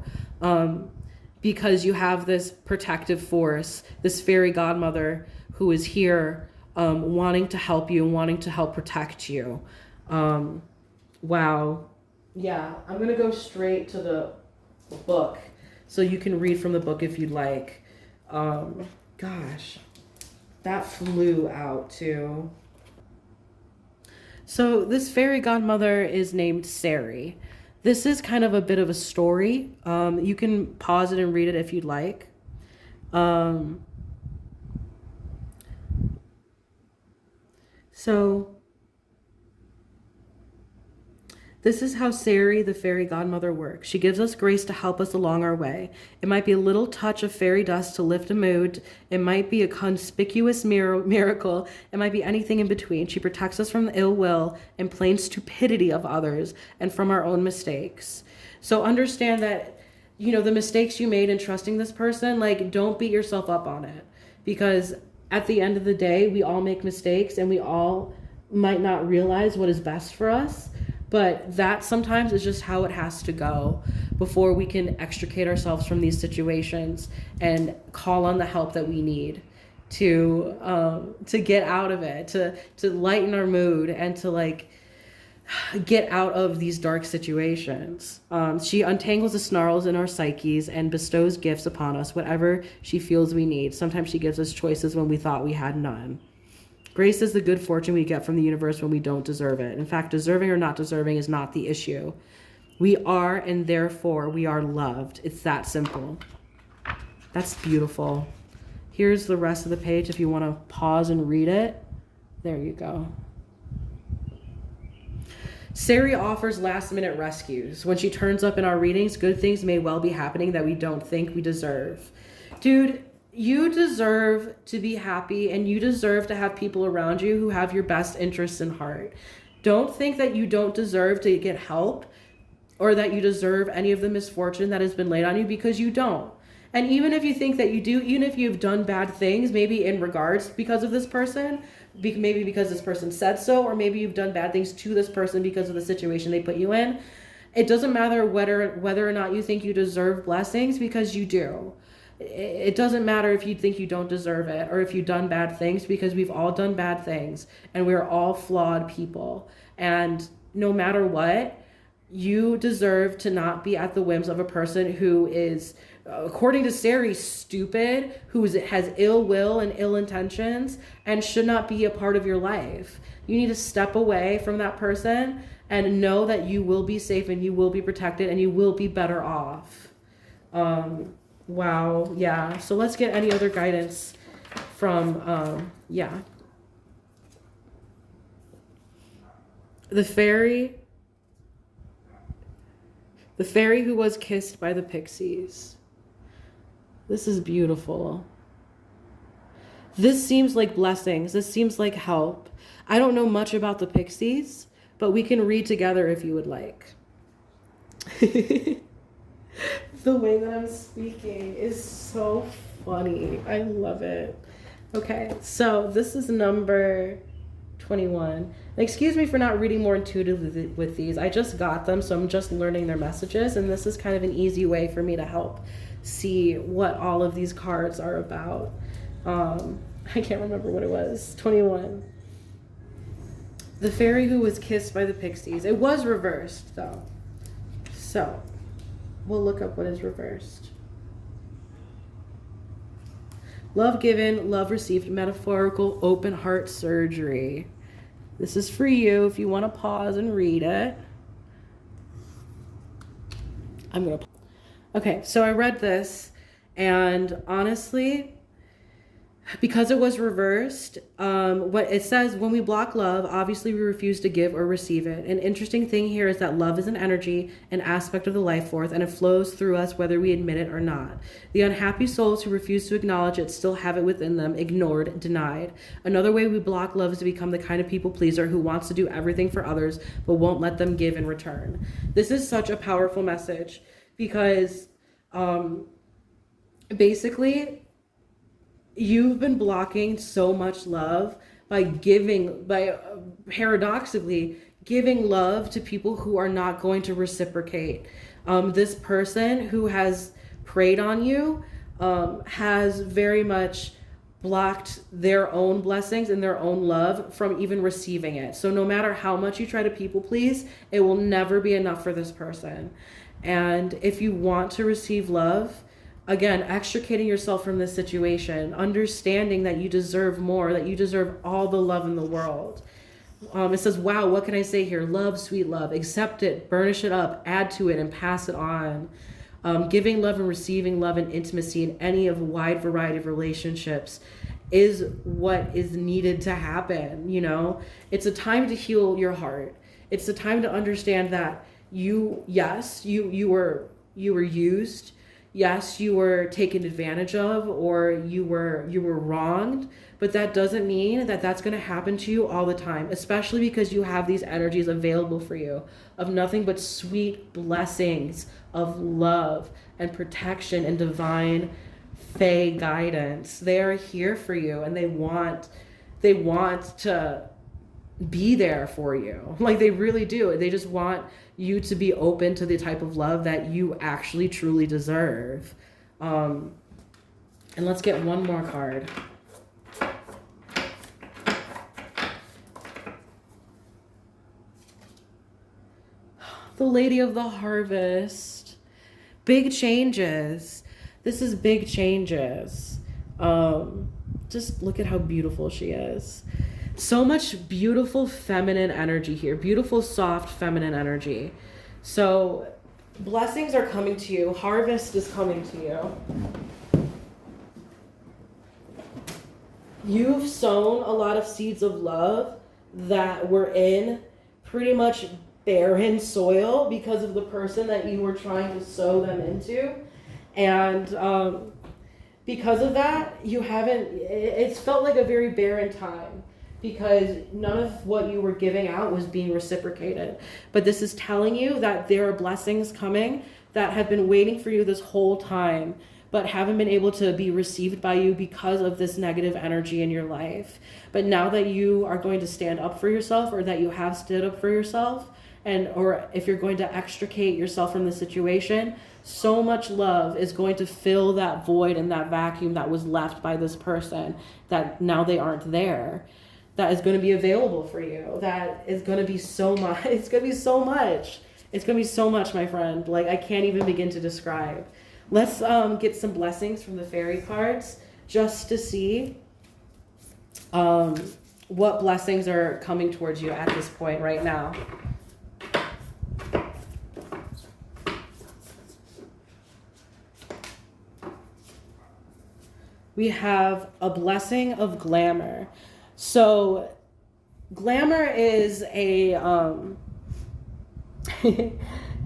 because you have this protective force, this fairy godmother who is here wanting to help you and wanting to help protect you. Wow. Yeah, I'm going to go straight to the book so you can read from the book if you'd like. Gosh, that flew out too. So this fairy godmother is named Faery. This is kind of a bit of a story. You can pause it and read it if you'd like. So this is how Faery, the fairy godmother, works. She gives us grace to help us along our way. It might be a little touch of fairy dust to lift a mood. It might be a conspicuous miracle. It might be anything in between. She protects us from the ill will and plain stupidity of others and from our own mistakes. So understand that, you know, the mistakes you made in trusting this person, like, don't beat yourself up on it. Because at the end of the day, we all make mistakes and we all might not realize what is best for us. But that sometimes is just how it has to go before we can extricate ourselves from these situations and call on the help that we need to get out of it, to lighten our mood and to like get out of these dark situations. She untangles the snarls in our psyches and bestows gifts upon us, whatever she feels we need. Sometimes she gives us choices when we thought we had none. Grace is the good fortune we get from the universe when we don't deserve it. In fact, deserving or not deserving is not the issue. We are, and therefore we are loved. It's that simple. That's beautiful. Here's the rest of the page if you want to pause and read it. There you go. Faery offers last-minute rescues. When she turns up in our readings, good things may well be happening that we don't think we deserve. Dude, you deserve to be happy and you deserve to have people around you who have your best interests in heart. Don't think that you don't deserve to get help or that you deserve any of the misfortune that has been laid on you, because you don't. And even if you think that you do, even if you've done bad things, maybe in regards because of this person, maybe because this person said so, or maybe you've done bad things to this person because of the situation they put you in, it doesn't matter whether or not you think you deserve blessings, because you do. It doesn't matter if you think you don't deserve it or if you've done bad things, because we've all done bad things and we're all flawed people. And no matter what, you deserve to not be at the whims of a person who is, according to Faery, stupid, who has ill will and ill intentions and should not be a part of your life. You need to step away from that person and know that you will be safe and you will be protected and you will be better off. Wow. Yeah. So let's get any other guidance from, yeah. The fairy who was kissed by the pixies. This is beautiful. This seems like blessings. This seems like help. I don't know much about the pixies, but we can read together if you would like. The way that I'm speaking is so funny. I love it. Okay, so this is number 21. Excuse me for not reading more intuitively with these. I just got them, so I'm just learning their messages, and this is kind of an easy way for me to help see what all of these cards are about. I can't remember what it was. 21. The fairy who was kissed by the pixies. It was reversed, though. So we'll look up what is reversed. Love given, love received, metaphorical open heart surgery. This is for you if you want to pause and read it. Okay, so I read this, and honestly, because it was reversed, what it says, when we block love, obviously we refuse to give or receive it. An interesting thing here is that love is an energy, an aspect of the life force, and it flows through us whether we admit it or not. The unhappy souls who refuse to acknowledge it still have it within them, ignored, denied. Another way we block love is to become the kind of people pleaser who wants to do everything for others but won't let them give in return. This is such a powerful message because basically, you've been blocking so much love by paradoxically giving love to people who are not going to reciprocate. This person who has preyed on you has very much blocked their own blessings and their own love from even receiving it. So no matter how much you try to people please, it will never be enough for this person. And if you want to receive love, again, extricating yourself from this situation, understanding that you deserve more, that you deserve all the love in the world. It says, wow, what can I say here? Love, sweet love. Accept it, burnish it up, add to it, and pass it on. Giving love and receiving love and intimacy in any of a wide variety of relationships is what is needed to happen. You know, it's a time to heal your heart. It's a time to understand that you were used. Yes, you were taken advantage of, or you were wronged, but that doesn't mean that that's going to happen to you all the time, especially because you have these energies available for you of nothing but sweet blessings of love and protection and divine fae guidance. They are here for you, and they want to be there for you. Like, they really do. They just want you to be open to the type of love that you actually truly deserve. And let's get one more card. The Lady of the Harvest. Big changes. This is big changes. Just look at how beautiful she is. So much beautiful feminine energy here. Beautiful, soft, feminine energy. So blessings are coming to you. Harvest is coming to you. You've sown a lot of seeds of love that were in pretty much barren soil because of the person that you were trying to sow them into. And because of that, it's felt like a very barren time, because none of what you were giving out was being reciprocated. But this is telling you that there are blessings coming that have been waiting for you this whole time, but haven't been able to be received by you because of this negative energy in your life. But now that you are going to stand up for yourself, or that you have stood up for yourself, or if you're going to extricate yourself from the situation, so much love is going to fill that void and that vacuum that was left by this person, that now they aren't there. That is going to be available for you. That is going to be so much. It's going to be so much. It's going to be so much, my friend. Like, I can't even begin to describe. Let's get some blessings from the fairy cards just to see what blessings are coming towards you at this point right now. We have a blessing of glamour. So glamour is a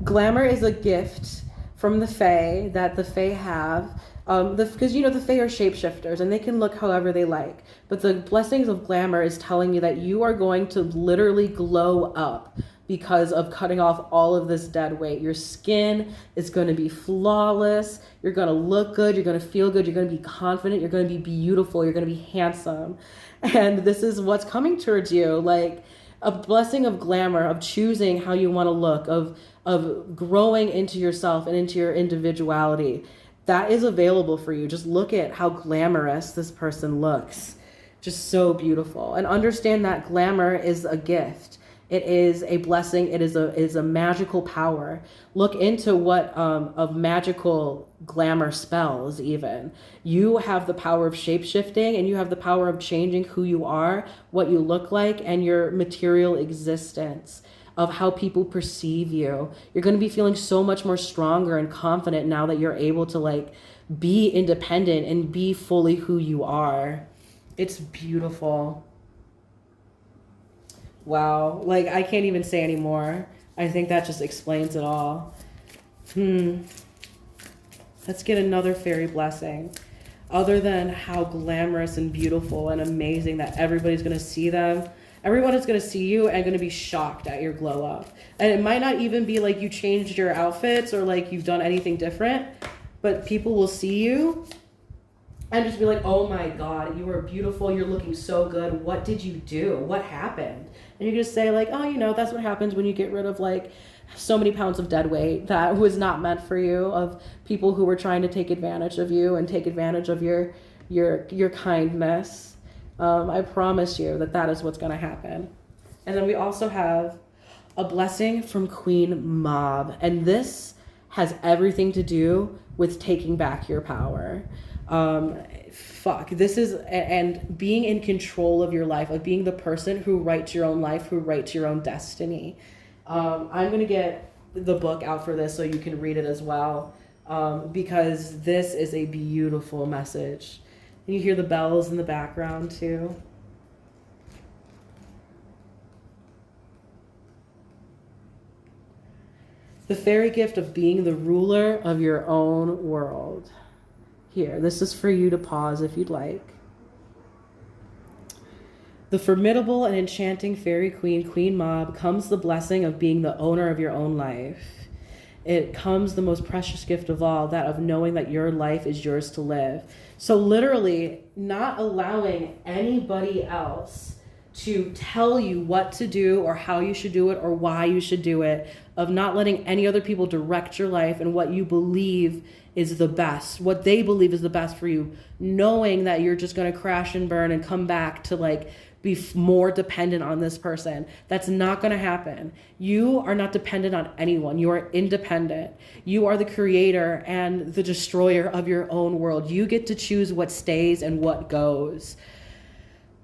glamour is a gift from the fae that the fae have, because the fae are shapeshifters and they can look however they like. But the blessings of glamour is telling you that you are going to literally glow up because of cutting off all of this dead weight. Your skin is going to be flawless. You're going to look good. You're going to feel good. You're going to be confident. You're going to be beautiful. You're going to be handsome. And this is what's coming towards you. Like a blessing of glamour, of choosing how you want to look, of growing into yourself and into your individuality. That is available for you. Just look at how glamorous this person looks. Just so beautiful. And understand that glamour is a gift. It is a blessing. It is a magical power. Look into what of magical glamour spells even. You have the power of shape-shifting, and you have the power of changing who you are, what you look like, and your material existence, of how people perceive you. You're going to be feeling so much more stronger and confident now that you're able to be independent and be fully who you are. It's beautiful. Wow, I can't even say anymore. I think that just explains it all. Let's get another fairy blessing. Other than how glamorous and beautiful and amazing that everybody's going to see them. Everyone is going to see you and going to be shocked at your glow up. And it might not even be like you changed your outfits or you've done anything different, but people will see you and just be like, oh my God, you are beautiful. You're looking so good. What did you do? What happened? And you just say oh, that's what happens when you get rid of so many pounds of dead weight that was not meant for you, of people who were trying to take advantage of you and take advantage of your kindness. I promise you that that is what's going to happen. And then we also have a blessing from Queen Mob, and this has everything to do with taking back your power. This is, and being in control of your life, of being the person who writes your own life, who writes your own destiny. I'm going to get the book out for this so you can read it as well, because this is a beautiful message. And you hear the bells in the background too. The fairy gift of being the ruler of your own world. Here, this is for you to pause if you'd like. The formidable and enchanting fairy queen, Queen Mob, comes the blessing of being the owner of your own life. It comes the most precious gift of all, that of knowing that your life is yours to live. So literally not allowing anybody else to tell you what to do or how you should do it or why you should do it, of not letting any other people direct your life and what you believe is the best, what they believe is the best for you, knowing that you're just going to crash and burn and come back to like be more dependent on this person. That's not going to happen. You are not dependent on anyone. You are independent. You are the creator and the destroyer of your own world. You get to choose what stays and what goes.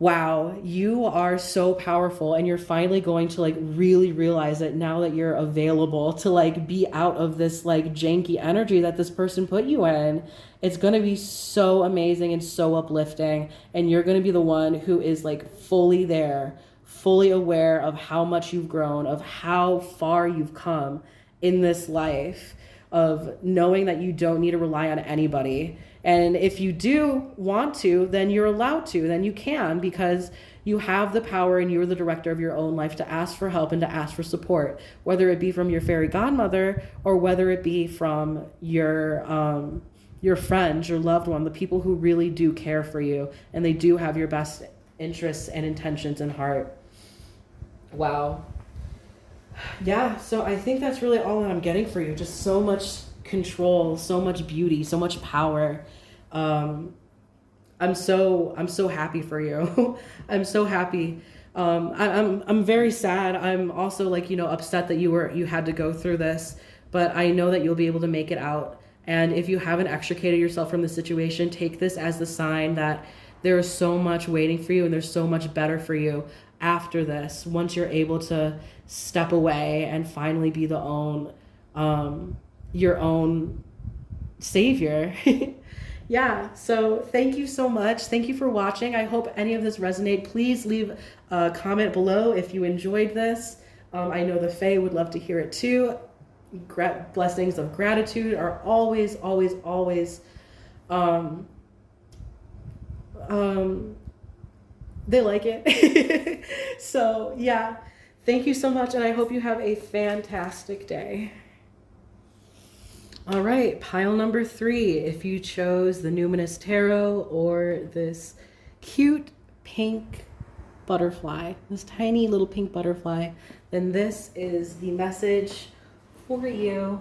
Wow, you are so powerful, and you're finally going to like really realize it now that you're available to like be out of this like janky energy that this person put you in. It's going to be so amazing and so uplifting, and you're going to be the one who is like fully there, fully aware of how much you've grown, of how far you've come in this life, of knowing that you don't need to rely on anybody. And if you do want to, then you're allowed to, then you can, because you have the power and you're the director of your own life to ask for help and to ask for support, whether it be from your fairy godmother or whether it be from your friends, your loved one, the people who really do care for you and they do have your best interests and intentions in heart. Wow. Yeah, so I think that's really all that I'm getting for you. Just so much control, so much beauty, so much power. I'm so happy for you. I'm so happy. I'm very sad. I'm also like, upset that you had to go through this, but I know that you'll be able to make it out. And if you haven't extricated yourself from the situation, take this as the sign that there is so much waiting for you and there's so much better for you after this, once you're able to step away and finally be your own savior. Yeah, so thank you so much. Thank you for watching. I hope any of this resonated. Please leave a comment below if you enjoyed this. I know the Fae would love to hear it too. Blessings of gratitude are always, always, always they like it. So yeah, thank you so much, and I hope you have a fantastic day. All right, pile number 3. If you chose the Numinous Tarot or this cute pink butterfly, this tiny little pink butterfly, then this is the message for you.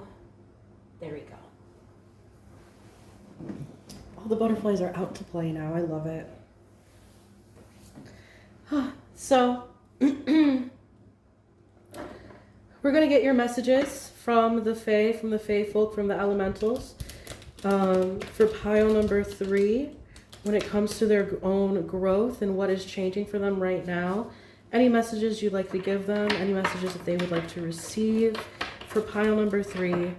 There we go. All the butterflies are out to play now. I love it. So, we're going to get your messages from the Fae, from the Fae folk, from the elementals, for pile number 3, when it comes to their own growth and what is changing for them right now. Any messages you'd like to give them, any messages that they would like to receive for pile number 3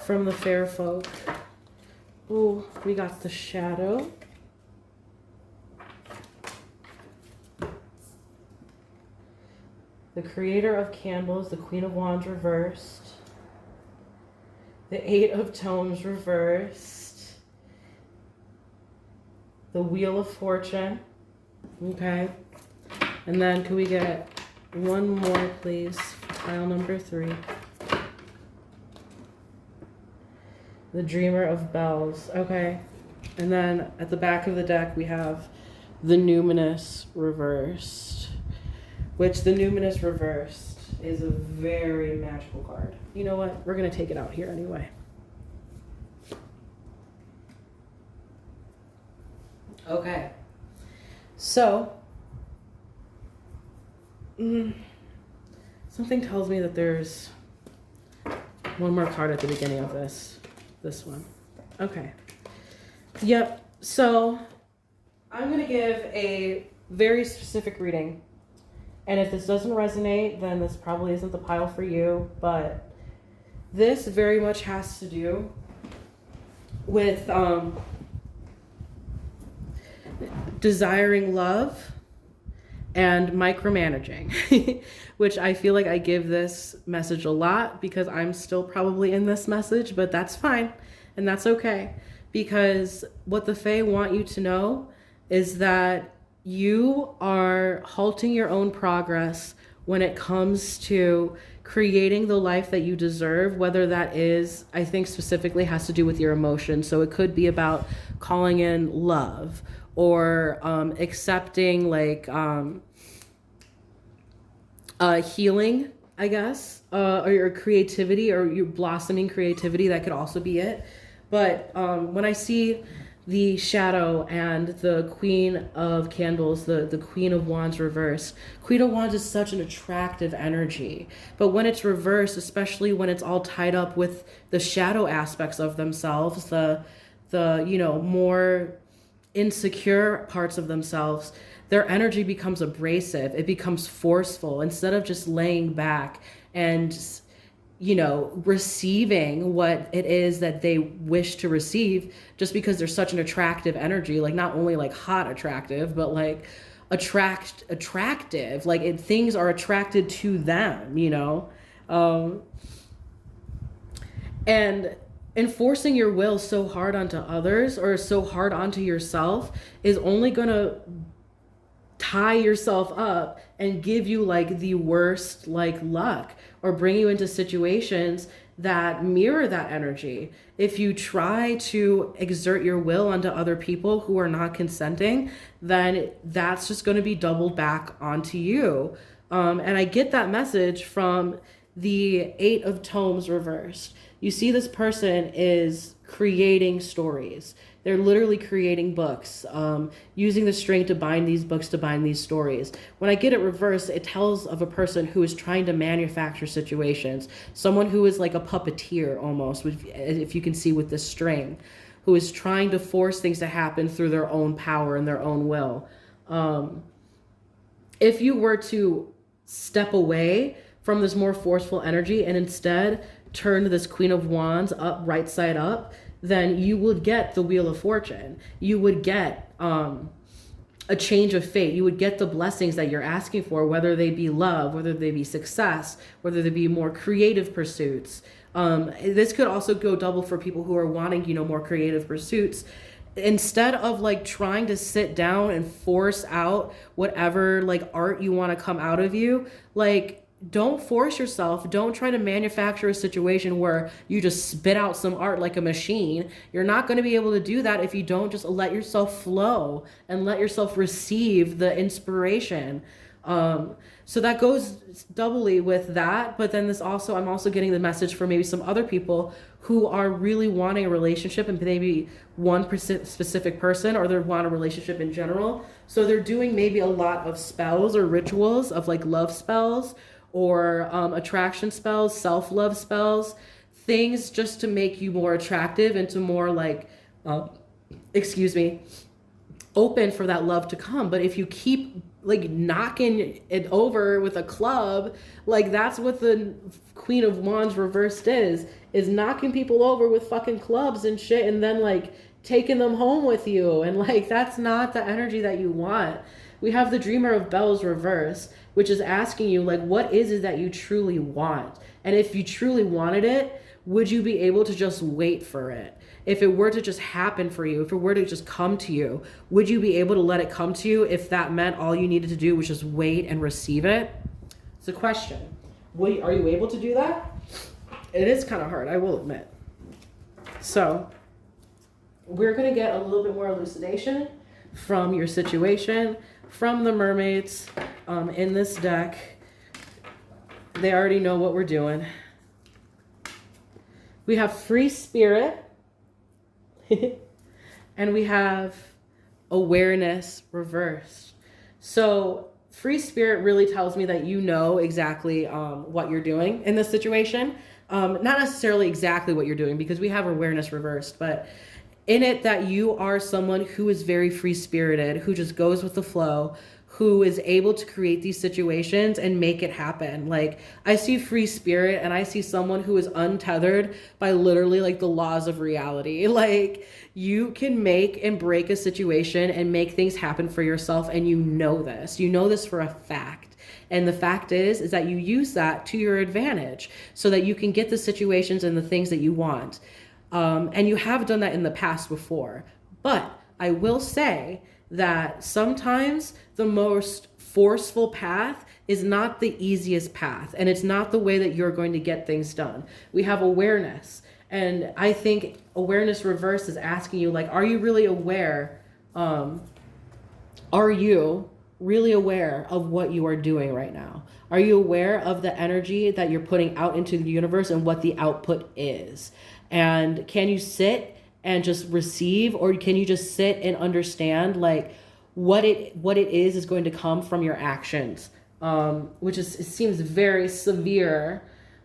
from the fair folk. Oh, we got the Shadow. The Creator of Candles, the Queen of Wands reversed. The 8 of Tomes reversed. The Wheel of Fortune. Okay. And then can we get one more, please? Pile number 3. The Dreamer of Bells. Okay. And then at the back of the deck, we have the Numinous reversed. Which the Numinous reversed is a very magical card. You know what? We're going to take it out here anyway. Okay. So, something tells me that there's one more card at the beginning of this one. Okay. Yep. So, I'm going to give a very specific reading. And if this doesn't resonate, then this probably isn't the pile for you. But this very much has to do with desiring love and micromanaging, which I feel like I give this message a lot because I'm still probably in this message, but that's fine and that's okay, because what the Fae want you to know is that you are halting your own progress when it comes to creating the life that you deserve, whether that is, I think specifically has to do with your emotions. So it could be about calling in love or accepting like healing, I guess, or your creativity or your blossoming creativity. That could also be it. But when I see the shadow and the Queen of Candles, the Queen of Wands reversed. Queen of Wands is such an attractive energy. But when it's reversed, especially when it's all tied up with the shadow aspects of themselves, the more insecure parts of themselves, their energy becomes abrasive. It becomes forceful instead of just laying back and receiving what it is that they wish to receive, just because they're such an attractive energy, like not only like hot attractive, but like attractive, like things are attracted to them, and enforcing your will so hard onto others or so hard onto yourself is only gonna tie yourself up and give you like the worst like luck, or bring you into situations that mirror that energy. If you try to exert your will onto other people who are not consenting, then that's just going to be doubled back onto you. And I get that message from the Eight of Tomes reversed. You see, this person is creating stories. They're literally creating books, using the string to bind these books, to bind these stories. When I get it reversed, it tells of a person who is trying to manufacture situations. Someone who is like a puppeteer almost, if you can see with this string, who is trying to force things to happen through their own power and their own will. If you were to step away from this more forceful energy and instead turn this Queen of Wands up, right side up, then you would get the Wheel of Fortune. You would get a change of fate. You would get the blessings that you're asking for, whether they be love, whether they be success, whether they be more creative pursuits. This could also go double for people who are wanting, more creative pursuits. Instead of like trying to sit down and force out whatever like art you want to come out of you, like, don't force yourself. Don't try to manufacture a situation where you just spit out some art like a machine. You're not going to be able to do that if you don't just let yourself flow and let yourself receive the inspiration. So that goes doubly with that. But then I'm also getting the message for maybe some other people who are really wanting a relationship, and maybe one specific person, or they want a relationship in general. So they're doing maybe a lot of spells or rituals of like love spells, or attraction spells, self-love spells, things just to make you more attractive and to more like, open for that love to come. But if you keep like knocking it over with a club, like that's what the Queen of Wands reversed is knocking people over with fucking clubs and shit, and then like taking them home with you. And like, that's not the energy that you want. We have the Dreamer of Bells reverse, which is asking you, like, what is it that you truly want? And if you truly wanted it, would you be able to just wait for it? If it were to just happen for you, if it were to just come to you, would you be able to let it come to you if that meant all you needed to do was just wait and receive it? It's a question. Are you able to do that? It is kind of hard, I will admit. So we're going to get a little bit more elucidation from your situation, from the mermaids in this deck. They already know what we're doing. We have free spirit. And we have awareness reversed. So free spirit really tells me that you know exactly what you're doing in this situation. Not necessarily exactly what you're doing, because we have awareness reversed, but in it that you are someone who is very free spirited, who just goes with the flow, who is able to create these situations and make it happen. Like, I see free spirit and I see someone who is untethered by literally like the laws of reality. Like, you can make and break a situation and make things happen for yourself, and you know this for a fact. And the fact is that you use that to your advantage so that you can get the situations and the things that you want. And you have done that in the past before. But I will say that sometimes the most forceful path is not the easiest path, and it's not the way that you're going to get things done. We have awareness, and I think awareness reverse is asking you, like, are you really aware? Are you really aware of what you are doing right now? Are you aware of the energy that you're putting out into the universe and what the output is? And can you sit and just receive, or can you just sit and understand like what it is going to come from your actions? Which is, it seems very severe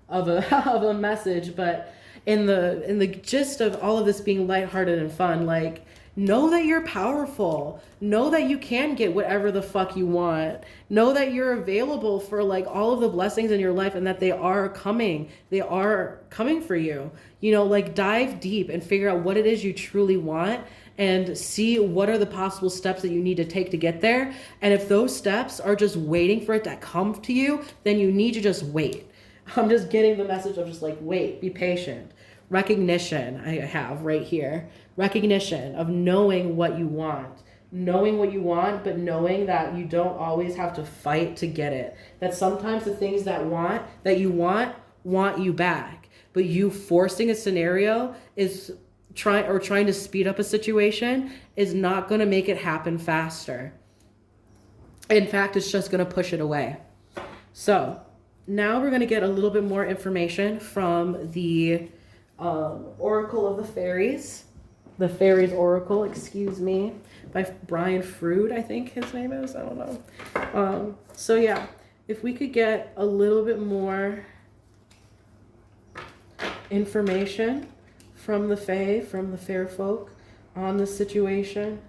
of a of a message, but in the gist of all of this being lighthearted and fun, like, know that you're powerful. Know that you can get whatever the fuck you want. Know that you're available for like all of the blessings in your life, and that they are coming. They are coming for you. You know, like, dive deep and figure out what it is you truly want, and see what are the possible steps that you need to take to get there. And if those steps are just waiting for it to come to you, then you need to just wait. I'm just getting the message of just like, wait, be patient. Recognition, I have right here. Recognition of knowing what you want. Knowing what you want, but knowing that you don't always have to fight to get it. That sometimes the things that you want you back. But you forcing a scenario is trying to speed up a situation is not going to make it happen faster. In fact, it's just going to push it away. So now we're going to get a little bit more information from the Oracle of the Faeries. The Faeries Oracle, excuse me, by Brian Froud, I think his name is. I don't know. So yeah, if we could get a little bit more information from the Fae, from the fair folk on the situation.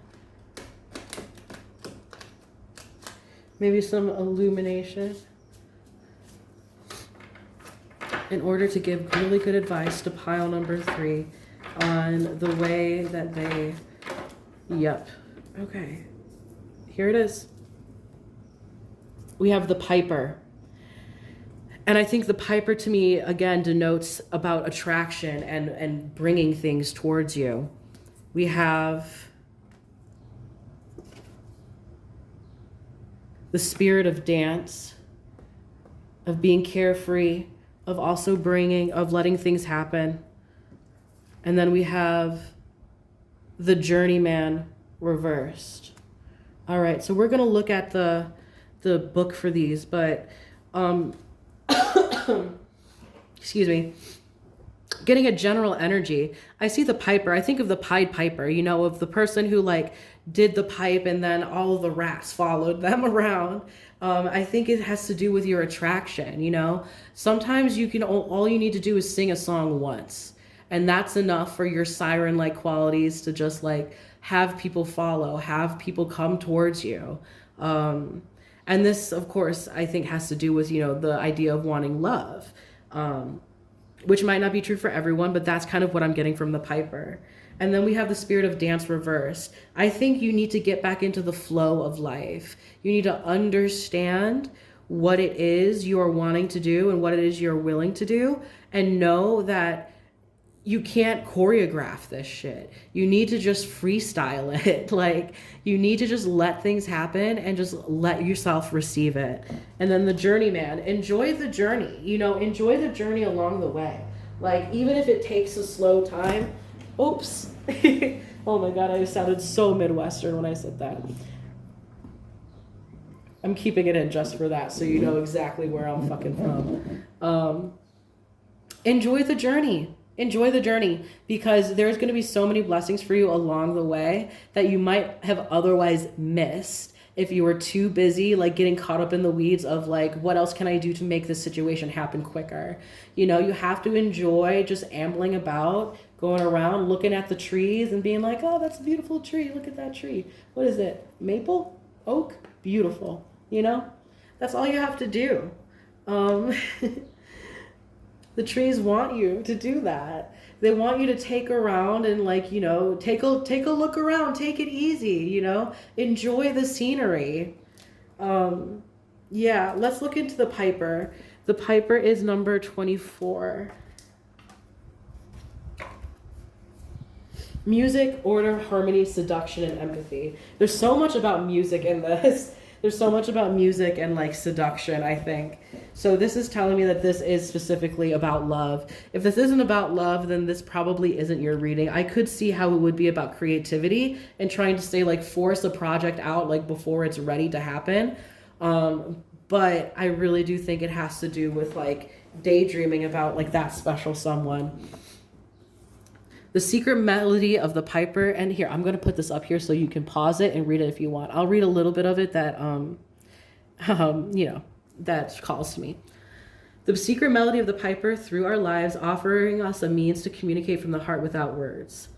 Maybe some illumination in order to give really good advice to pile number 3 on the way that they, yep. Okay, here it is. We have the Piper. And I think the Piper to me, again, denotes about attraction and bringing things towards you. We have the spirit of dance, of being carefree, of also of letting things happen. And then we have the journeyman reversed. All right, so we're going to look at the book for these, but excuse me, getting a general energy. I see the Piper. I think of the Pied Piper, you know, of the person who like did the pipe and then all of the rats followed them around. I think it has to do with your attraction, you know. Sometimes you can, all you need to do is sing a song once, and that's enough for your siren-like qualities to just like have people follow, have people come towards you. And this, of course, I think has to do with, you know, the idea of wanting love, which might not be true for everyone, but that's kind of what I'm getting from the Piper. And then we have the spirit of dance reversed. I think you need to get back into the flow of life. You need to understand what it is you're wanting to do and what it is you're willing to do, and know that you can't choreograph this shit. You need to just freestyle it. Like, you need to just let things happen and just let yourself receive it. And then the journeyman, enjoy the journey, you know, enjoy the journey along the way. Like, even if it takes a slow time, oops. Oh my God, I sounded so Midwestern when I said that. I'm keeping it in just for that, so you know exactly where I'm fucking from. Enjoy the journey. Enjoy the journey, because there's going to be so many blessings for you along the way that you might have otherwise missed if you were too busy like getting caught up in the weeds of like, what else can I do to make this situation happen quicker? You know, you have to enjoy just ambling about, going around, looking at the trees and being like, oh, that's a beautiful tree. Look at that tree. What is it? Maple? Oak? Beautiful. You know, that's all you have to do. The trees want you to do that. They want you to take around and like, you know, take a look around, take it easy, you know, enjoy the scenery. Yeah, let's look into the Piper. The Piper is number 24. Music, order, harmony, seduction, and empathy. There's so much about music in this. There's so much about music and like seduction, I think. So this is telling me that this is specifically about love. If this isn't about love, then this probably isn't your reading. I could see how it would be about creativity and trying to say like force a project out like before it's ready to happen. But I really do think it has to do with like daydreaming about like that special someone. The secret melody of the Piper, and here, I'm going to put this up here so you can pause it and read it if you want. I'll read a little bit of it that, you know, that calls to me. The secret melody of the Piper through our lives, offering us a means to communicate from the heart without words.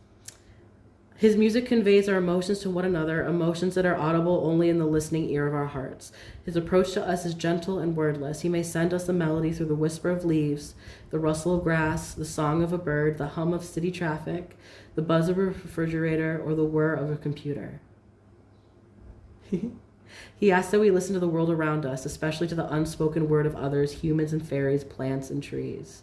His music conveys our emotions to one another, emotions that are audible only in the listening ear of our hearts. His approach to us is gentle and wordless. He may send us a melody through the whisper of leaves, the rustle of grass, the song of a bird, the hum of city traffic, the buzz of a refrigerator, or the whir of a computer. He asks that we listen to the world around us, especially to the unspoken word of others, humans and fairies, plants and trees.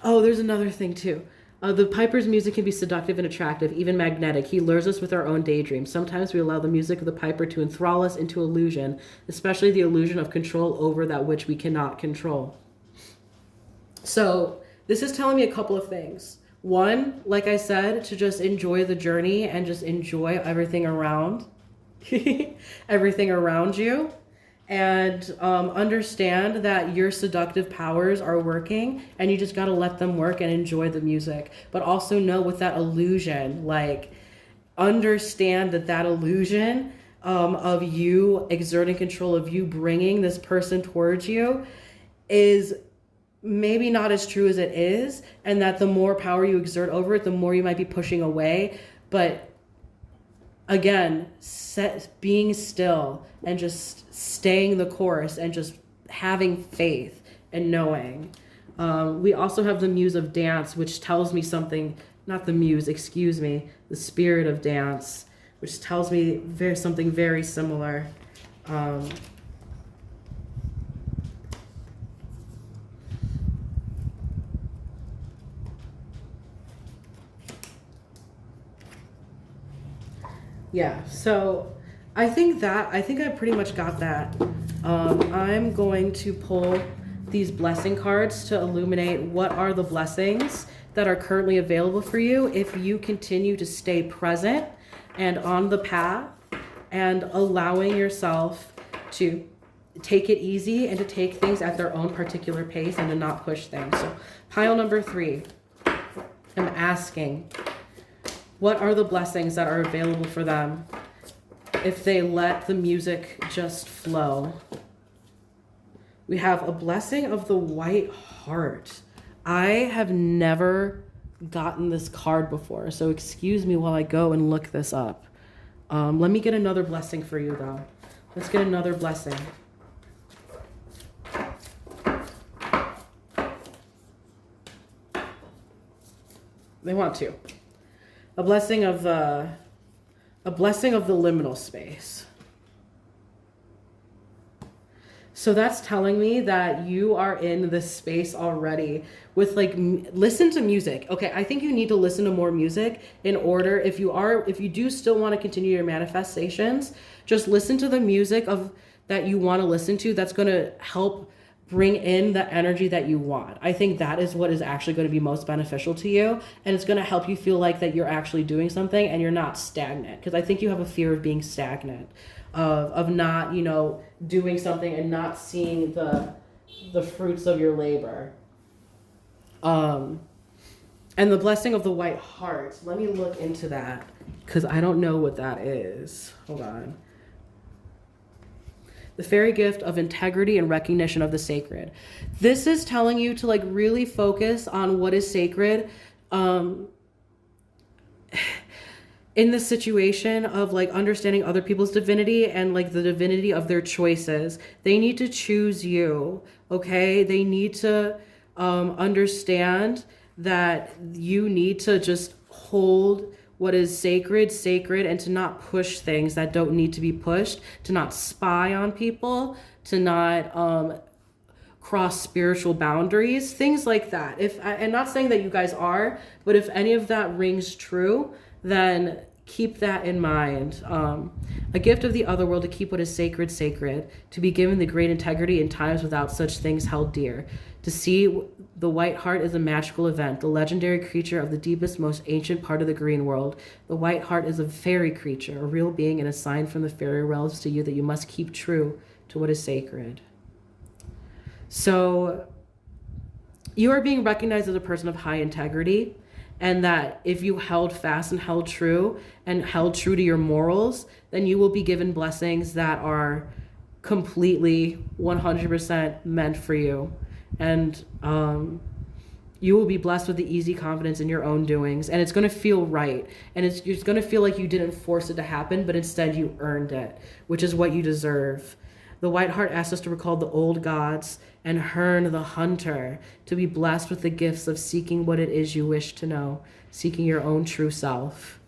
Oh, there's another thing too. The Piper's music can be seductive and attractive, even magnetic. He lures us with our own daydreams. Sometimes we allow the music of the Piper to enthrall us into illusion, especially the illusion of control over that which we cannot control. So this is telling me a couple of things. One, like I said, to just enjoy the journey and just enjoy everything around, everything around you. And understand that your seductive powers are working and you just got to let them work and enjoy the music. But also know with that illusion, like understand that illusion of you exerting control, of you bringing this person towards you is maybe not as true as it is. And that the more power you exert over it, the more you might be pushing away. But again, being still and just staying the course and just having faith and knowing. We also have the muse of dance, which tells me something, not the muse, excuse me, the spirit of dance, which tells me something very similar. Yeah, so I think I pretty much got that. I'm going to pull these blessing cards to illuminate what are the blessings that are currently available for you if you continue to stay present and on the path and allowing yourself to take it easy and to take things at their own particular pace and to not push things. So pile number 3, I'm asking, what are the blessings that are available for them if they let the music just flow? We have a blessing of the White Heart. I have never gotten this card before, so excuse me while I go and look this up. Let me get another blessing for you, though. Let's get another blessing. They want to. A blessing of the liminal space. So that's telling me that you are in this space already with like, listen to music. Okay, I think you need to listen to more music in order, if you do still want to continue your manifestations, just listen to the music that you want to listen to that's going to help bring in the energy that you want. I think that is what is actually going to be most beneficial to you, and it's going to help you feel like that you're actually doing something and you're not stagnant, because I think you have a fear of being stagnant, of not, you know, doing something and not seeing the fruits of your labor. And the blessing of the white heart, let me look into that, because I don't know what that is. Hold on. The fairy gift of integrity and recognition of the sacred. This is telling you to like really focus on what is sacred in the situation of like understanding other people's divinity and like the divinity of their choices. They need to choose you, okay? They need to understand that you need to just hold what is sacred, and to not push things that don't need to be pushed, to not spy on people, to not cross spiritual boundaries, things like that. I'm not saying that you guys are, but if any of that rings true, then keep that in mind. A gift of the other world to keep what is sacred, to be given the great integrity in times without such things held dear. To see the white heart is a magical event, the legendary creature of the deepest, most ancient part of the green world. The white heart is a fairy creature, a real being, and a sign from the fairy realms to you that you must keep true to what is sacred. So you are being recognized as a person of high integrity, and that if you held fast and held true to your morals, then you will be given blessings that are completely 100% meant for you. And you will be blessed with the easy confidence in your own doings, and it's going to feel right, and it's going to feel like you didn't force it to happen, but instead you earned it, which is what you deserve. The white heart asks us to recall the old gods and Hern the hunter, to be blessed with the gifts of seeking what it is you wish to know, seeking your own true self.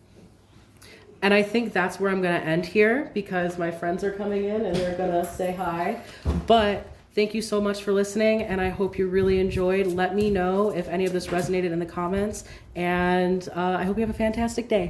And I think that's where I'm going to end here, because my friends are coming in and they're going to say hi. But thank you so much for listening, and I hope you really enjoyed. Let me know if any of this resonated in the comments, and I hope you have a fantastic day.